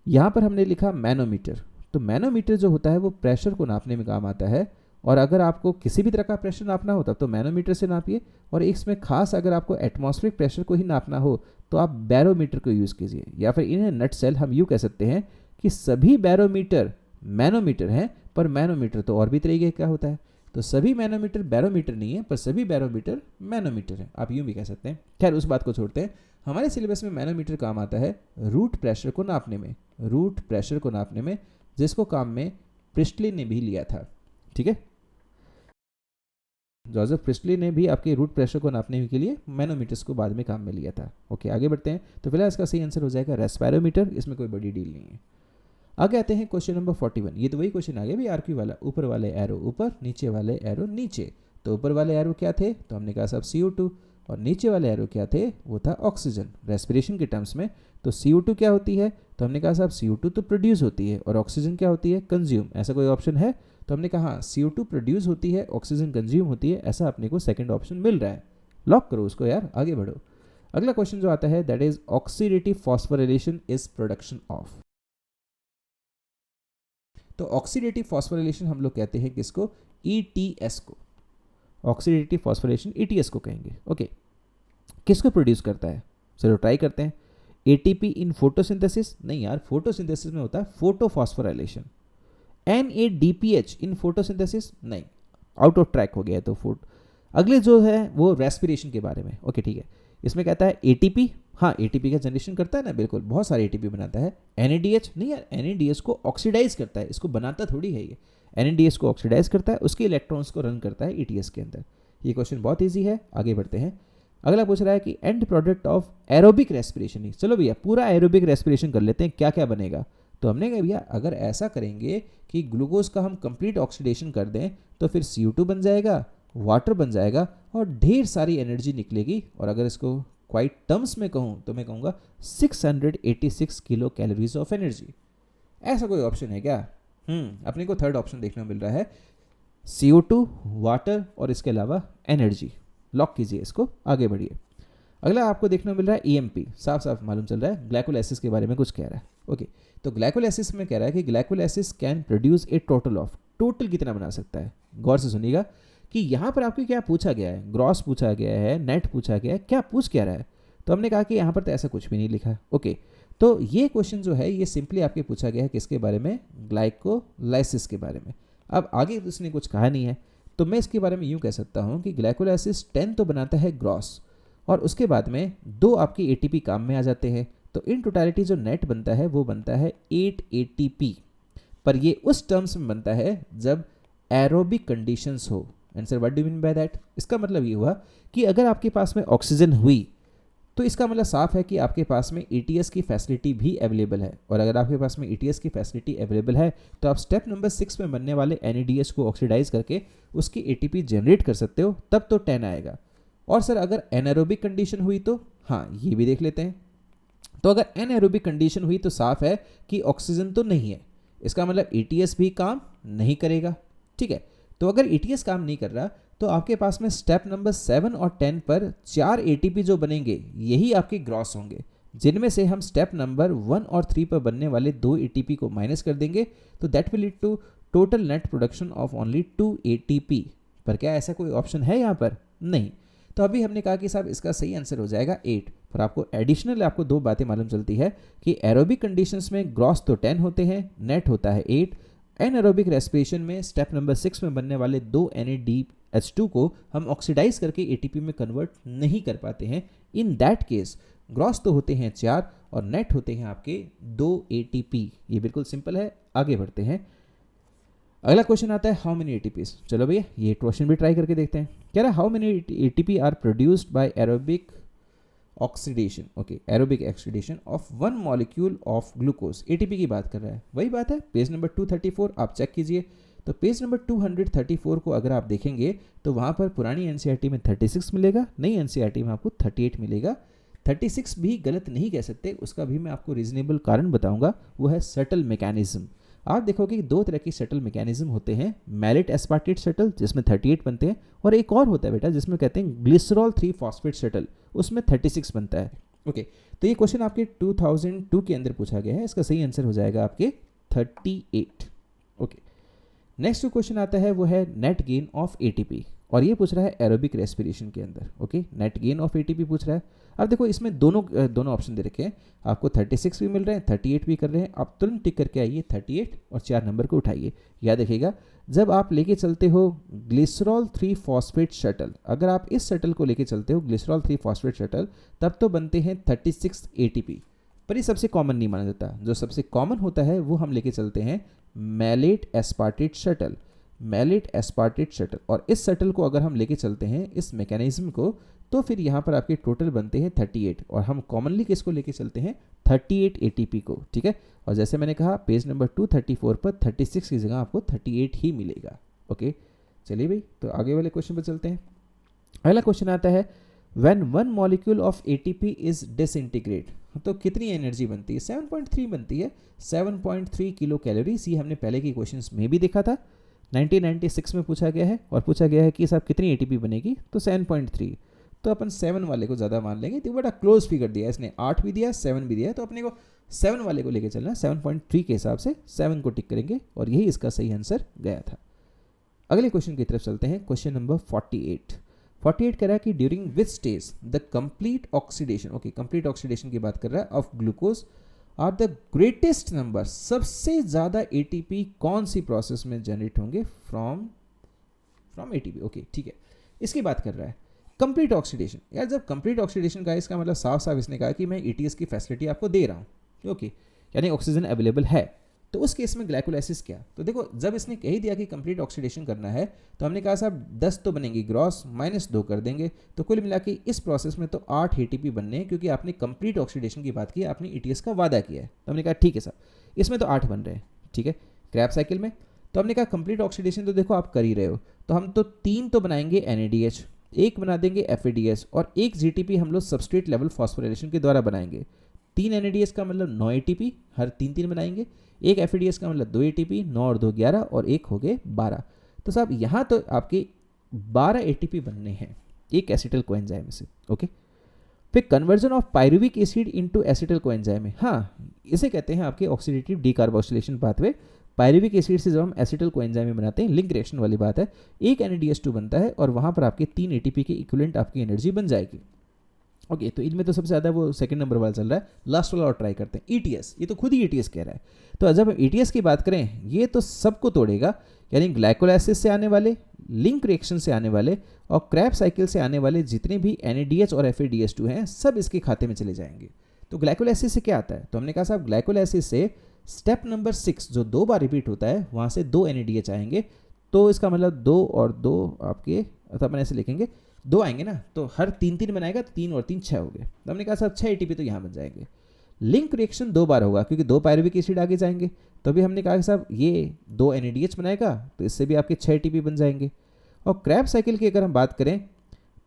यहाँ पर हमने लिखा मैनोमीटर, तो मैनोमीटर जो होता है वो प्रेशर को नापने में काम आता है, और अगर आपको किसी भी तरह का प्रेशर नापना हो तब तो मैनोमीटर से नापिए, और इसमें खास अगर आपको एटमॉस्फेरिक प्रेशर को ही नापना हो तो आप बैरोमीटर को यूज़ कीजिए, या फिर इन्हें नट सेल हम यूँ कह सकते हैं कि सभी बैरोमीटर मैनोमीटर हैं, पर मैनोमीटर तो और भी तरीके का होता है। तो सभी मैनोमीटर बैरोमीटर नहीं है, पर सभी बैरोमीटर मैनोमीटर हैं, आप यूँ भी कह सकते हैं। खैर उस बात को छोड़ते हैं, हमारे सिलेबस में मैनोमीटर काम आता है रूट प्रेशर को नापने में, रूट प्रेशर को नापने में, जिसको काम में प्रिस्टली ने भी लिया था। ठीक है, जोसेफ प्रिस्टली ने भी आपके रूट प्रेशर को नापने के लिए मैनोमीटर्स को बाद में काम में लिया था। ओके, आगे बढ़ते हैं। तो फिलहाल इसका सही आंसर हो जाएगा रेस्पिरोमीटर, इसमें कोई बड़ी डील नहीं है। आगे आते हैं क्वेश्चन नंबर 41। ये तो वही क्वेश्चन आ गया भी आरक्यू वाला, ऊपर वाले एरो ऊपर, नीचे वाले एरो नीचे। तो ऊपर वाले एरो क्या थे? तो हमने कहा साहब CO2, और नीचे वाले एरो क्या थे? वो था ऑक्सीजन, रेस्पिरेशन के टर्म्स में। तो CO2 क्या होती है? तो हमने कहा साहब CO2 तो प्रोड्यूस होती है, और ऑक्सीजन क्या होती है? कंज्यूम। ऐसा कोई ऑप्शन है? तो हमने कहा CO2 प्रोड्यूस होती है, ऑक्सीजन कंज्यूम होती है, ऐसा अपने को सेकंड ऑप्शन मिल रहा है। लॉक करो उसको यार, आगे बढ़ो। अगला क्वेश्चन जो आता है that is oxidative phosphorylation is production of. तो ऑक्सीडेटिव फॉस्फोरिलेशन हम लोग कहते हैं किसको? ETS को। ऑक्सीडेटिव फॉस्फोरिलेशन ETS को कहेंगे। ओके, किसको प्रोड्यूस करता है? चलो ट्राई करते हैं। ATP in photosynthesis? नहीं यार, फोटोसिंथेसिस में होता है फोटोफॉस्फोराइलेशन। NADPH in photosynthesis? नहीं, आउट ऑफ ट्रैक हो गया है। तो अगले जो है वो रेस्पिरेशन के बारे में। ओके ठीक है, इसमें कहता है ATP, हाँ ATP का जनरेशन करता है ना, बिल्कुल, बहुत सारे ATP बनाता है। NADH नहीं यार, NADH को ऑक्सीडाइज करता है, इसको बनाता थोड़ी है ये। NADH को ऑक्सीडाइज करता है, उसके इलेक्ट्रॉन्स को रन करता है ETS के अंदर। ये क्वेश्चन बहुत ईजी है, आगे बढ़ते हैं। अगला पूछ रहा है कि end product of aerobic respiration ही। चलो भैया पूरा एरोबिक रेस्पिरेशन कर लेते हैं, क्या क्या बनेगा। तो हमने कहा भैया अगर ऐसा करेंगे कि ग्लूकोज का हम कंप्लीट ऑक्सीडेशन कर दें तो फिर CO2 बन जाएगा, वाटर बन जाएगा, और ढेर सारी एनर्जी निकलेगी। और अगर इसको क्वाइट टर्म्स में कहूँ तो मैं कहूँगा 686 किलो कैलोरीज ऑफ एनर्जी। ऐसा कोई ऑप्शन है क्या? अपने को थर्ड ऑप्शन देखने को मिल रहा है, CO2, वाटर और इसके अलावा एनर्जी। लॉक कीजिए इसको, आगे बढ़िए। अगला आपको देखने को मिल रहा है EMP, साफ साफ मालूम चल रहा है ग्लाइकोलाइसिस के बारे में कुछ कह रहा है। ओके, तो ग्लाइकोलाइसिस में कह रहा है कि glycolysis can produce a total of, total कितना बना सकता है? गौर से सुनिएगा कि यहाँ पर आपको क्या पूछा गया है, ग्रॉस पूछा गया है, नेट पूछा गया है, क्या पूछ क्या रहा है? तो हमने कहा कि यहाँ पर तो ऐसा कुछ भी नहीं लिखा है। ओके, तो ये क्वेश्चन जो है ये सिंपली आपके पूछा गया है किसके बारे में? ग्लाइकोलाइसिस के बारे में। अब आगे उसने कुछ कहा नहीं है, तो मैं इसके बारे में यूँ कह सकता हूँ कि ग्लाइकोलाइसिस 10 तो बनाता है ग्रॉस, और उसके बाद में 2 आपकी ATP काम में आ जाते हैं। तो इन टोटलिटी जो नेट बनता है वो बनता है 8 ATP, पर ये उस टर्म्स में बनता है जब एरोबिक कंडीशंस हो। Answer what do mean by that? इसका मतलब ये हुआ कि अगर आपके पास में ऑक्सीजन हुई तो इसका मतलब साफ है कि आपके पास में ETS की फैसिलिटी भी अवेलेबल है, और अगर आपके पास में ETS की फैसिलिटी अवेलेबल है तो आप स्टेप नंबर 6 में बनने वाले NADH को ऑक्सीडाइज करके उसकी ATP जनरेट कर सकते हो, तब तो 10 आएगा। और सर अगर एनारोबिक कंडीशन हुई तो, हाँ ये भी देख लेते हैं। तो अगर एनारोबिक कंडीशन हुई तो साफ है कि ऑक्सीजन तो नहीं है, इसका मतलब ETS भी काम नहीं करेगा। ठीक है, तो अगर ETS काम नहीं कर रहा तो आपके पास में स्टेप नंबर 7 और 10 पर 4 ATP जो बनेंगे यही आपके ग्रॉस होंगे, जिनमें से हम स्टेप नंबर 1 और 3 पर बनने वाले 2 ATP को माइनस कर देंगे, तो that will lead to total net production of only 2 ATP। पर क्या ऐसा कोई ऑप्शन है यहाँ पर? नहीं। तो अभी हमने कहा कि साहब इसका सही आंसर हो जाएगा 8। पर आपको एडिशनल आपको 2 बातें मालूम चलती है कि एरोबिक कंडीशंस में ग्रॉस तो 10 होते हैं, नेट होता है 8। एनारोबिक रेस्पिरेशन में स्टेप नंबर 6 में बनने वाले 2 NADH2 को हम ऑक्सीडाइज करके ATP में कन्वर्ट नहीं कर पाते हैं। इन दैट केस ग्रॉस तो होते हैं 4 और नेट होते हैं आपके 2 ATP। ये बिल्कुल सिंपल है, आगे बढ़ते हैं। अगला क्वेश्चन आता है हाउ मेनी ATPs। चलो भैया ये क्वेश्चन भी ट्राई करके देखते हैं। कह रहा है how many ATP are produced by aerobic oxidation. Okay, aerobic oxidation of 1 molecule of glucose. ATP की बात कर रहा है, वही बात है पेज नंबर 234 आप चेक कीजिए। तो पेज नंबर 234 को अगर आप देखेंगे तो वहाँ पर पुरानी NCERT में 36 मिलेगा, नई NCERT में आपको 38 मिलेगा। 36 भी गलत नहीं कह सकते, उसका भी मैं आपको रीजनेबल कारण बताऊंगा, वो है शटल मैकेनिज्म। आप देखोगे कि दो तरह की शटल मैकेनिज्म होते हैं, मैलेट एस्पार्टेट शटल जिसमें 38 बनते हैं, और एक और होता है बेटा जिसमें कहते हैं ग्लिसरॉल 3 फॉस्फेट शटल, उसमें 36 बनता है। ओके, तो ये क्वेश्चन आपके 2002 के अंदर पूछा गया है, इसका सही आंसर हो जाएगा आपके 38। ओके, नेक्स्ट जो क्वेश्चन आता है वो है नेट गेन ऑफ एटीपी, और ये पूछ रहा है एरोबिक रेस्पिरेशन के अंदर। Okay, net gain of ATP पूछ रहा है। अब देखो इसमें दोनों ऑप्शन दे रखे हैं आपको, 36 भी मिल रहे हैं, 38 भी कर रहे हैं। आप तुरंत टिक करके आइए 38 और 4 नंबर को उठाइए। याद रखिएगा, जब आप लेके चलते हो ग्लिसरॉल 3 फॉस्फेट शटल, अगर आप इस शटल को लेके चलते हो ग्लिसरॉल 3 फॉस्फेट शटल, तब तो बनते हैं 36 एटीपी, पर ये सबसे कॉमन नहीं माना जाता। जो सबसे कॉमन होता है वो हम लेके चलते हैं malate aspartate shuttle, malate aspartate shuttle. और इस शटल को अगर हम लेके चलते हैं इस मैकेनिज्म को, तो फिर यहाँ पर आपके टोटल बनते हैं 38, और हम कॉमनली किसको लेके चलते हैं 38 एटीपी को। ठीक है, और जैसे मैंने कहा पेज नंबर 234 पर 36 की जगह आपको 38 ही मिलेगा। ओके, चलिए भाई, तो आगे वाले क्वेश्चन पर चलते हैं। अगला क्वेश्चन आता है when one molecule of ATP is disintegrate, तो कितनी एनर्जी बनती है? 7.3 बनती है, 7.3 किलो कैलोरीज। ये हमने पहले की क्वेश्चंस में भी देखा था, 1996 में पूछा गया है, और पूछा गया है कि साहब कितनी एटीपी बनेगी, तो 7.3। तो अपन 7 वाले को ज़्यादा मान लेंगे, तो बड़ा क्लोज फिगर दिया है इसने, 8 भी दिया 7 भी दिया, तो अपने को 7 वाले को लेके चलना, 7.3 के हिसाब से 7 को टिक करेंगे, और यही इसका सही आंसर गया था। अगले क्वेश्चन की तरफ चलते हैं, क्वेश्चन नंबर 48 कह रहा है कि during which stage the complete oxidation, okay complete oxidation की बात कर रहा है, of glucose are the greatest number, सबसे ज़्यादा एटीपी कौन सी प्रोसेस में जनरेट होंगे फ्रॉम एटीपी। ओके ठीक है, इसकी बात कर रहा है कंप्लीट ऑक्सीडेशन। यार जब कंप्लीट ऑक्सीडेशन का इसका मतलब साफ साफ इसने कहा कि मैं ईटीएस की फैसिलिटी आपको दे रहा हूँ, ओके यानी ऑक्सीजन अवेलेबल है, तो उस केस में ग्लाइकोलाइसिस क्या? तो देखो जब इसने कह ही दिया कि कंप्लीट ऑक्सीडेशन करना है, तो हमने कहा साहब 10 तो बनेंगी ग्रॉस, -2 कर देंगे, तो कुल मिला के इस प्रोसेस में तो 8 एटीपी बनने हैं, क्योंकि आपने कंप्लीट ऑक्सीडेशन की बात की, आपने ईटीएस का वादा किया है। तो हमने कहा ठीक है साहब, इसमें तो 8 बन रहे हैं। ठीक है, क्रैब साइकिल में तो हमने कहा कंप्लीट ऑक्सीडेशन तो देखो आप कर ही रहे हो, तो हम तो 3 तो बनाएंगे NADH, 1 बना देंगे FADH, और 1 GTP हम लोग सबस्ट्रेट लेवल फॉस्फोराइलेशन के द्वारा बनाएंगे। 3 NADH का मतलब 9 ATP, हर 3 बनाएंगे। 1 FADH का मतलब 2 ATP, 9 और 2 11, और 1 हो गए 12। तो साहब यहाँ तो आपके 12 ATP बनने हैं एक एसिटल कोएंजाइम से। ओके, फिर conversion of pyruvic acid into acetyl coenzyme है, हाँ इसे कहते हैं आपके oxidative decarboxylation pathway. Pyruvic acid से जब हम एसिटल कोएंजाइम में बनाते हैं, लिंक रिएक्शन वाली बात है, एक NADH2 बनता है, और वहाँ पर आपके 3 ATP के इक्विवेलेंट आपकी एनर्जी बन जाएगी। ओके तो इनमें तो सबसे ज़्यादा वो सेकंड नंबर वाला चल रहा है, लास्ट वाला और ट्राई करते हैं ETS। ये तो खुद ही ETS कह रहा है, तो जब हम ETS की बात करें ये तो सबको तोड़ेगा, यानी ग्लाइकोलाइसिस से आने वाले, लिंक रिएक्शन से आने वाले, और क्रैब साइकिल से आने वाले जितने भी NADH और FADH2 हैं सब इसके खाते में चले जाएंगे। तो ग्लाइकोलाइसिस से क्या आता है? तो हमने कहा साहब ग्लाइकोलाइसिस से स्टेप नंबर 6 जो 2 बार रिपीट होता है, वहाँ से 2 NADH आएंगे, तो इसका मतलब 2 और 2 आपके, तो अपन ऐसे लिखेंगे 2 आएंगे ना, तो हर 3 बनाएगा, तो 3 और 3 6 हो गए। तो हमने कहा साहब 6 ATP तो यहाँ बन जाएंगे। लिंक रिएक्शन 2 बार होगा, क्योंकि 2 पायरुविक एसिड आगे जाएंगे, तो भी हमने कहा कि साहब ये 2 NADH बनाएगा, तो इससे भी आपके 6 ATP बन जाएंगे। और क्रैब साइकिल की अगर हम बात करें,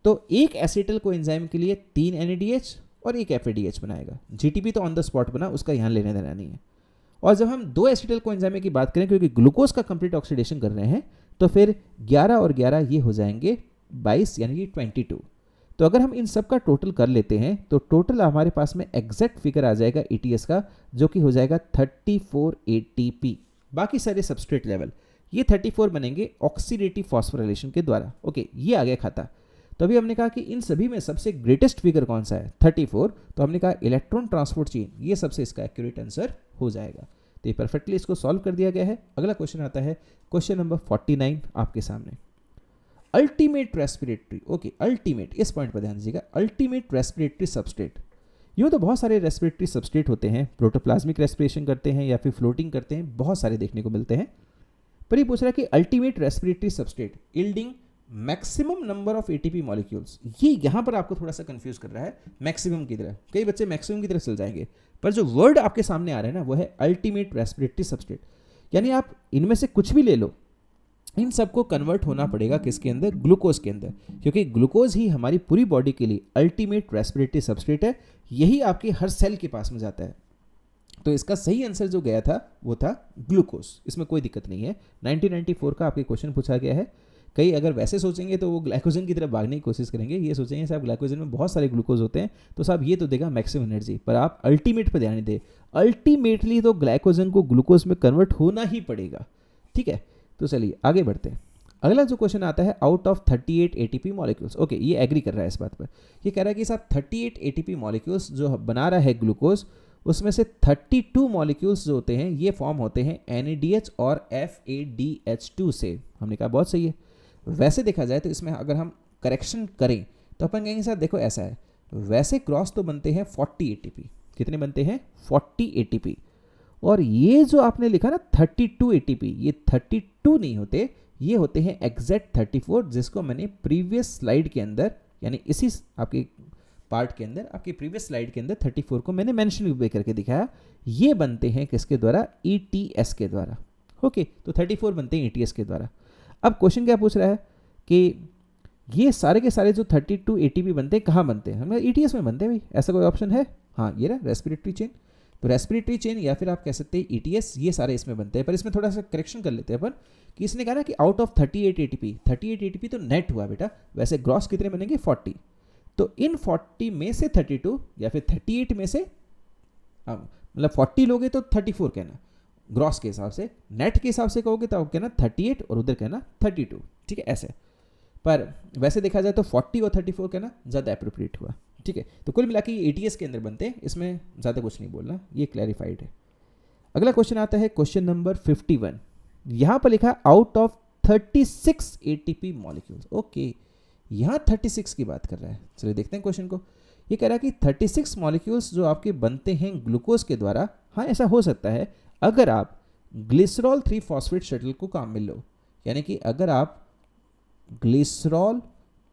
तो एक एसिटल कोएंजाइम के लिए 3 NADH और 1 FADH बनाएगा। GTP तो ऑन द स्पॉट बना, उसका यहाँ लेने देना नहीं है। और जब हम 2 एसिटल कोएंजाइम की बात करें, क्योंकि ग्लूकोज का कंप्लीट ऑक्सीडेशन कर रहे हैं, तो फिर 11 और 11 ये हो जाएंगे 22, यानी कि 22। तो अगर हम इन सब का टोटल कर लेते हैं, तो टोटल हमारे पास में एग्जैक्ट फिगर आ जाएगा ETS का, जो कि हो जाएगा 34 ATP। बाकी सारे सबस्ट्रेट लेवल ये 34 बनेंगे ऑक्सीडेटिव फॉस्फोराइलेशन के द्वारा। ओके, ये आ गया खाता। तो अभी हमने कहा कि इन सभी में सबसे ग्रेटेस्ट फिगर कौन सा है? 34। तो हमने कहा इलेक्ट्रॉन ट्रांसपोर्ट चेन, ये सबसे इसका एक्यूरेट आंसर हो जाएगा। तो ये परफेक्टली इसको सॉल्व कर दिया गया है। अगला क्वेश्चन आता है क्वेश्चन नंबर 49 आपके सामने, अल्टीमेट रेस्पिरेटरी। ओके, अल्टीमेट, इस पॉइंट पर ध्यान दीजिएगा, अल्टीमेट रेस्पिरेटरी सबस्ट्रेट। यूँ तो बहुत सारे रेस्पिरेटरी सबस्ट्रेट होते हैं, प्रोटोप्लाज्मिक रेस्पिरेशन करते हैं या फिर फ्लोटिंग करते हैं, बहुत सारे देखने को मिलते हैं, पर ये पूछ रहा है कि ultimate respiratory substrate yielding maximum number of ATP molecules. ये यहाँ पर आपको थोड़ा सा कंफ्यूज कर रहा है मैक्सिमम की तरह, कई बच्चे मैक्सिमम की तरफ चल जाएंगे, पर जो वर्ड आपके सामने आ रहा है ना, वो है अल्टीमेट रेस्पिरेटरी सबस्ट्रेट। यानी आप इनमें से कुछ भी ले लो, इन सबको कन्वर्ट होना पड़ेगा किसके अंदर, ग्लूकोज के अंदर, क्योंकि ग्लूकोज ही हमारी पूरी बॉडी के लिए अल्टीमेट रेस्पिरेटरी सबस्ट्रेट है, यही आपके हर सेल के पास में जाता है। तो इसका सही आंसर जो गया था वो था ग्लूकोज, इसमें कोई दिक्कत नहीं है। 1994 का आपके क्वेश्चन पूछा गया है। कई अगर वैसे सोचेंगे तो वो ग्लाइकोजन की तरफ भागने की कोशिश करेंगे, ये सोचेंगे साहब ग्लाइकोजन में बहुत सारे ग्लूकोज होते हैं तो साहब ये तो देगा मैक्सिमम एनर्जी, पर आप अल्टीमेट पर ध्यान दें, अल्टीमेटली तो ग्लाइकोजन को ग्लूकोज में कन्वर्ट होना ही पड़ेगा, ठीक है। तो चलिए आगे बढ़ते हैं। अगला जो क्वेश्चन आता है, out of 38 ATP molecules, okay ये एग्री कर रहा है इस बात पर, ये कह रहा है कि साहब 38 एटीपी मॉलिक्यूल्स जो बना रहा है ग्लूकोज, उसमें से 32 मॉलिक्यूल्स जो होते हैं ये फॉर्म होते हैं NADH और FADH2 से। हमने कहा बहुत सही है। वैसे देखा जाए तो इसमें अगर हम करेक्शन करें तो अपन कहेंगे साहब देखो ऐसा है, वैसे क्रॉस तो बनते हैं 40 ATP, कितने बनते हैं 40 ATP, और ये जो आपने लिखा ना 32 ATP, ये 32 नहीं होते, ये होते हैं एग्जैक्ट 34, जिसको मैंने प्रीवियस स्लाइड के अंदर, यानी इसी आपके पार्ट के अंदर, आपकी प्रीवियस स्लाइड के अंदर 34 को मैंने मेंशन भी करके दिखाया। ये बनते हैं किसके द्वारा, ETS के द्वारा, ओके। तो 34 बनते हैं ETS के द्वारा। अब क्वेश्चन क्या पूछ रहा है कि ये सारे के सारे जो 32 ATP बनते हैं कहाँ बनते हैं, हमें ETS में बनते हैं भाई, ऐसा कोई ऑप्शन है, हाँ ये रहा रेस्पिरेटरी चेन। तो रेस्पिरेटरी चेन या फिर आप कह सकते हैं ETS, ये सारे इसमें बनते हैं। पर इसमें थोड़ा सा करेक्शन कर लेते हैं अपन कि इसने कहा ना कि आउट ऑफ 38 ATP तो नेट हुआ बेटा, वैसे ग्रॉस कितने बनेंगे 40, तो इन 40 में से 32 या फिर 38 में से मतलब 40 लोगे तो 34 कहना ग्रॉस के हिसाब से, नेट के हिसाब से कहोगे तो आप कहना 38 और उधर कहना 32, ठीक है ऐसे। पर वैसे देखा जाए तो 40 और 34 कहना ज़्यादा अप्रोप्रिएट हुआ, ठीक है। तो कुल मिला के ये ETS के अंदर बनते हैं, इसमें ज़्यादा कुछ नहीं बोलना, ये क्लैरिफाइड है। अगला क्वेश्चन आता है क्वेश्चन नंबर 51, यहाँ पर लिखा out of 36 ATP molecules, okay यहाँ 36 की बात कर रहा है। चलिए देखते हैं क्वेश्चन को। ये कह रहा है कि 36 मॉलिक्यूल्स जो आपके बनते हैं ग्लूकोज के द्वारा, हाँ ऐसा हो सकता है अगर आप ग्लिसरॉल 3 फॉस्फेट शटल को काम में लो, यानी कि अगर आप ग्लिसरॉल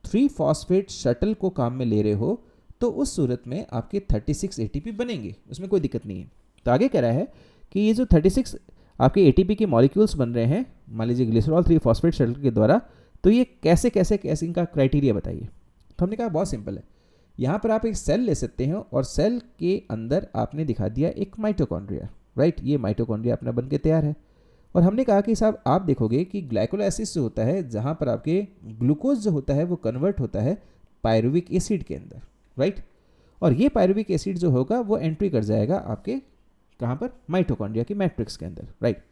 3 फॉस्फेट शटल को काम में ले रहे हो तो उस सूरत में आपके 36 ATP बनेंगे, उसमें कोई दिक्कत नहीं है। तो आगे कह रहा है कि ये जो 36 आपके ATP के मॉलिक्यूल्स बन रहे हैं, मान लीजिए ग्लिसरॉल 3 फॉस्फेट शटल के द्वारा, तो ये कैसे कैसे कैसे इनका क्राइटेरिया बताइए। तो हमने कहा बहुत सिंपल है, यहाँ पर आप एक सेल ले सकते हैं और सेल के अंदर आपने दिखा दिया एक माइटोकॉन्ड्रिया, राइट, ये माइटोकॉन्ड्रिया अपना बन के तैयार है। और हमने कहा कि साहब आप देखोगे कि ग्लाइकोलाइसिस जो होता है, जहाँ पर आपके ग्लूकोज जो होता है वो कन्वर्ट होता है पायरुविक एसिड के अंदर, राइट, और ये पायरुविक एसिड जो होगा वो एंट्री कर जाएगा आपके कहाँ पर, माइटोकॉन्ड्रिया की मैट्रिक्स के अंदर, राइट।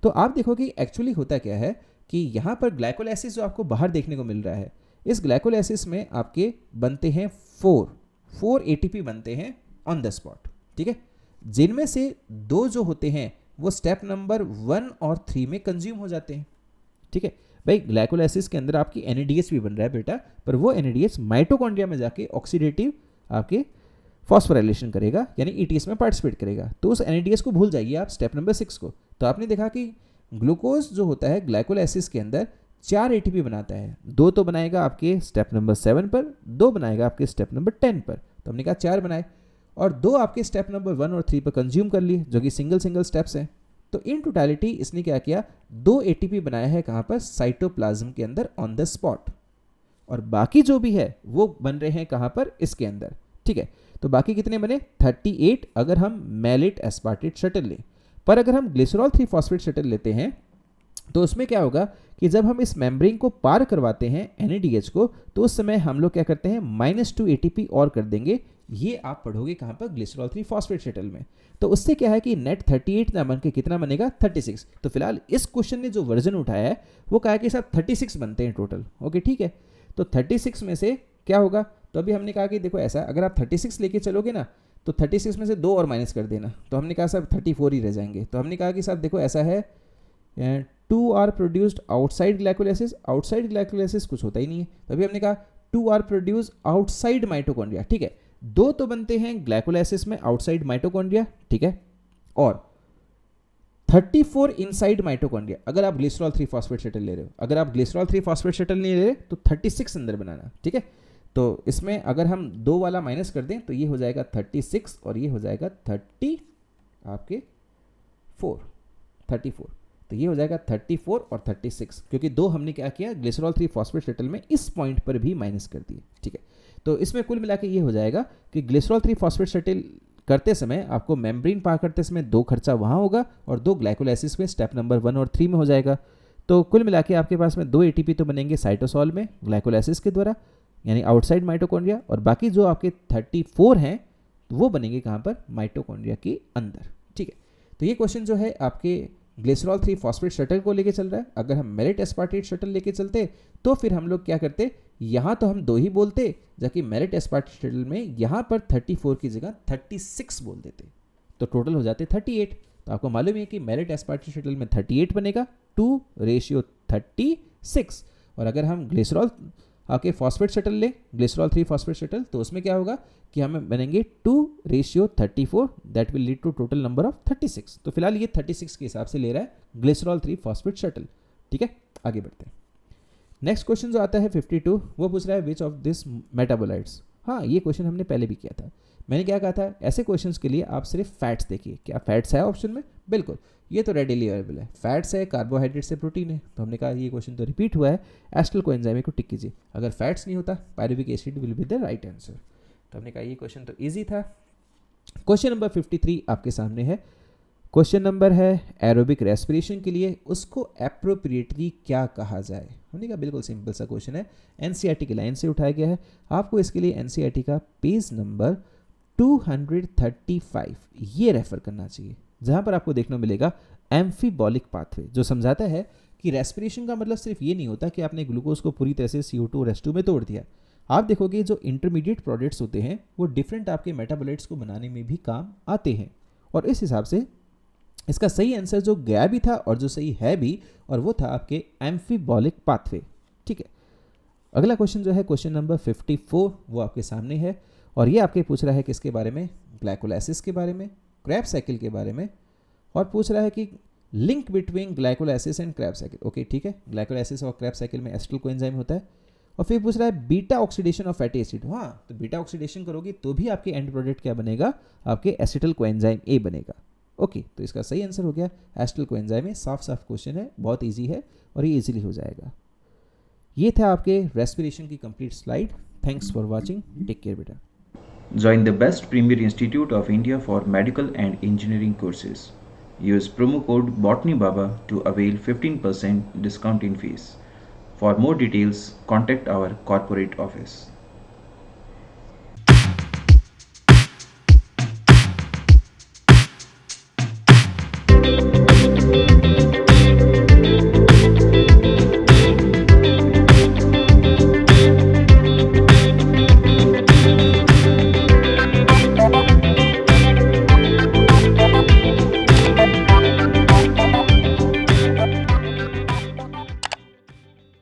तो आप देखोगे एक्चुअली होता क्या है कि यहाँ पर ग्लाइकोलाइसिस जो आपको बाहर देखने को मिल रहा है, इस ग्लाइकोलाइसिस में आपके बनते हैं 4 ATP बनते हैं ऑन द स्पॉट, ठीक है, जिनमें से 2 जो होते हैं वो स्टेप नंबर 1 और 3 में कंज्यूम हो जाते हैं, ठीक है भाई। ग्लाइकोलाइसिस के अंदर आपकी NADH भी बन रहा है बेटा, पर वो NADH माइटोकॉन्ड्रिया में जाके ऑक्सीडेटिव आपके फॉस्फोराइलेशन करेगा, यानी ETS में पार्टिसिपेट करेगा। तो उस NADH को भूल जाइए आप स्टेप नंबर 6 को। तो आपने देखा कि ग्लूकोज जो होता है ग्लाइकोलाइसिस के अंदर 4 ATP बनाता है, 2 तो बनाएगा आपके स्टेप नंबर 7 पर, 2 बनाएगा आपके स्टेप नंबर 10 पर। तो हमने कहा 4 बनाए और 2 आपके स्टेप नंबर 1 और 3 पर कंज्यूम कर लिए, जो कि सिंगल स्टेप्स हैं। तो इन टोटलिटी इसने क्या किया, 2 ATP बनाया है कहाँ पर, साइटोप्लाज्म के अंदर ऑन द स्पॉट, और बाकी जो भी है वो बन रहे हैं कहाँ पर, इसके अंदर, ठीक है। तो बाकी कितने बने 38 अगर हम मैलेट एस्पार्टेट शटल लें। पर अगर हम ग्लिसरॉल 3 फॉस्फेट शटल लेते हैं तो उसमें क्या होगा कि जब हम इस मेम्ब्रेन को पार करवाते हैं NADH को, तो उस समय हम लोग क्या करते हैं -2 ATP और कर देंगे। ये आप पढ़ोगे कहाँ पर, ग्लिसरॉल 3 फॉस्फेट शटल में। तो उससे क्या है कि नेट 38 ना बन के कितना बनेगा 36। तो फिलहाल इस क्वेश्चन ने जो वर्जन उठाया है वो कहा कि साहब 36 बनते हैं टोटल, ओके ठीक है। तो 36 में से क्या होगा, तो अभी हमने कहा कि देखो ऐसा, अगर आप 36 लेके चलोगे ना तो 36 में से 2 और माइनस कर देना, तो हमने कहा साहब 34 ही रह जाएंगे। तो हमने कहा कि साहब देखो ऐसा है, 2 are produced outside glycolysis, outside glycolysis कुछ होता ही नहीं है। तभी हमने कहा 2 आर प्रोड्यूस्ड आउटसाइड माइटोकॉन्ड्रिया, ठीक है। 2 तो बनते हैं ग्लाइकोलाइसिस में आउटसाइड माइटोकॉन्ड्रिया, ठीक है, और 34 इनसाइड माइटोकॉन्ड्रिया। अगर आप ग्लिसरॉल 3 फॉस्फेट शटल ले रहे हो, अगर आप ग्लिसरॉल 3 फॉस्फेट शटल नहीं ले रहे तो 36 अंदर बनाना, ठीक है। तो इसमें अगर हम 2 वाला माइनस कर दें तो ये हो जाएगा 36 और ये हो जाएगा 34। तो ये हो जाएगा 34 और 36, क्योंकि दो हमने क्या किया, ग्लिसरॉल 3 फॉस्फेट शटल में इस पॉइंट पर भी माइनस कर दिए। ठीक है, तो इसमें कुल मिला के ये हो जाएगा कि ग्लिसरॉल 3 फॉस्फेट शटल करते समय आपको मेम्ब्रेन पार करते समय 2 खर्चा वहाँ होगा और 2 ग्लाइकोलाइसिस में स्टेप नंबर 1 और 3 में हो जाएगा। तो कुल मिला के आपके पास में 2 ATP तो बनेंगे साइटोसॉल में ग्लाइकोलाइसिस के द्वारा, यानी आउटसाइड माइटोकॉन्ड्रिया, और बाकी जो आपके 34 हैं वो बनेंगे कहाँ पर, माइटोकॉन्ड्रिया के अंदर। ठीक है, तो ये क्वेश्चन जो है आपके ग्लिसरॉल 3 फॉस्फेट शटल को लेके चल रहा है। अगर हम मेरिट एस्पार्टेट शटल लेके चलते तो फिर हम लोग क्या करते, यहाँ तो हम 2 ही बोलते, जबकि मेरिट एस्पार्टेट शटल में यहाँ पर 34 की जगह 36 बोल देते, तो टोटल हो जाते 38। तो आपको मालूम है कि मेरिट एस्पार्टेट शटल में 38 बनेगा 2:36, और अगर हम ग्लिसरॉल आपके फॉस्फेट शटल ले, ग्लिसरॉल 3 फॉस्फेट शटल, तो उसमें क्या होगा कि हमें बनेंगे 2:34, that will lead to total number of 36। तो फिलहाल ये 36 के हिसाब से ले रहा है ग्लिसरॉल 3 फॉस्फेट शटल। ठीक है, आगे बढ़ते हैं। नेक्स्ट क्वेश्चन जो आता है 52, वो पूछ रहा है विच ऑफ दिस मेटाबोलाइट्स। हाँ, ये क्वेश्चन हमने पहले भी किया था। मैंने क्या कहा था, ऐसे क्वेश्चंस के लिए आप सिर्फ फैट्स देखिए। क्या फैट्स है ऑप्शन में? बिल्कुल, ये तो रेडिली अवेलेबल है। फैट्स है, कार्बोहाइड्रेट से प्रोटीन है, तो हमने कहा ये क्वेश्चन तो रिपीट हुआ है, एसिटिल कोएंजाइम को टिक कीजिए। अगर फैट्स नहीं होता, pyruvic acid will be the right answer. तो हमने कहा ये क्वेश्चन तो ईजी था। क्वेश्चन नंबर 53 आपके सामने है। क्वेश्चन नंबर है एरोबिक रेस्पिरेशन के लिए उसको एप्रोप्रिएटली क्या कहा जाए। हमने कहा बिल्कुल सिंपल सा क्वेश्चन है, एनसीईआरटी की लाइन से उठाया गया है। आपको इसके लिए एनसीईआरटी का पेज नंबर 235 ये रेफर करना चाहिए, जहां पर आपको देखने मिलेगा एम्फीबॉलिक पाथवे, जो समझाता है कि रेस्पिरेशन का मतलब सिर्फ ये नहीं होता कि आपने ग्लूकोज को पूरी तरह से CO2 और H2 में तोड़ दिया। आप देखोगे जो इंटरमीडिएट प्रोडक्ट्स होते हैं वो डिफरेंट आपके मेटाबोलाइट्स को बनाने में भी काम आते हैं, और इस हिसाब से इसका सही आंसर जो गया भी था और जो सही है भी, और वो था आपके एम्फीबॉलिक पाथवे। ठीक है, अगला क्वेश्चन जो है क्वेश्चन नंबर 54 वो आपके सामने है, और ये आपके पूछ रहा है किसके बारे में, ग्लाइकोलाइसिस के बारे में, क्रेब्स साइकिल के बारे में, और पूछ रहा है कि link between glycolysis and Krebs cycle. Okay ठीक है, ग्लाइकोलाइसिस और क्रेब्स साइकिल में एसिटिल कोएंजाइम होता है। और फिर पूछ रहा है beta oxidation of fatty acid. हाँ, तो बीटा ऑक्सीडेशन करोगे तो भी आपके एंड प्रोडक्ट क्या बनेगा, आपके एसिटिल कोएंजाइम A बनेगा। ओके, तो इसका सही आंसर हो गया एसिटिल कोएंजाइम A। साफ साफ क्वेश्चन है, बहुत ईजी है और ये ईजिली हो जाएगा। ये था आपके रेस्पिरेशन की complete slide. Thanks for watching, take care बेटा। Join the best premier institute of India for medical and engineering courses. Use promo code BOTANYBABA to avail 15% discount in fees. For more details, contact our corporate office.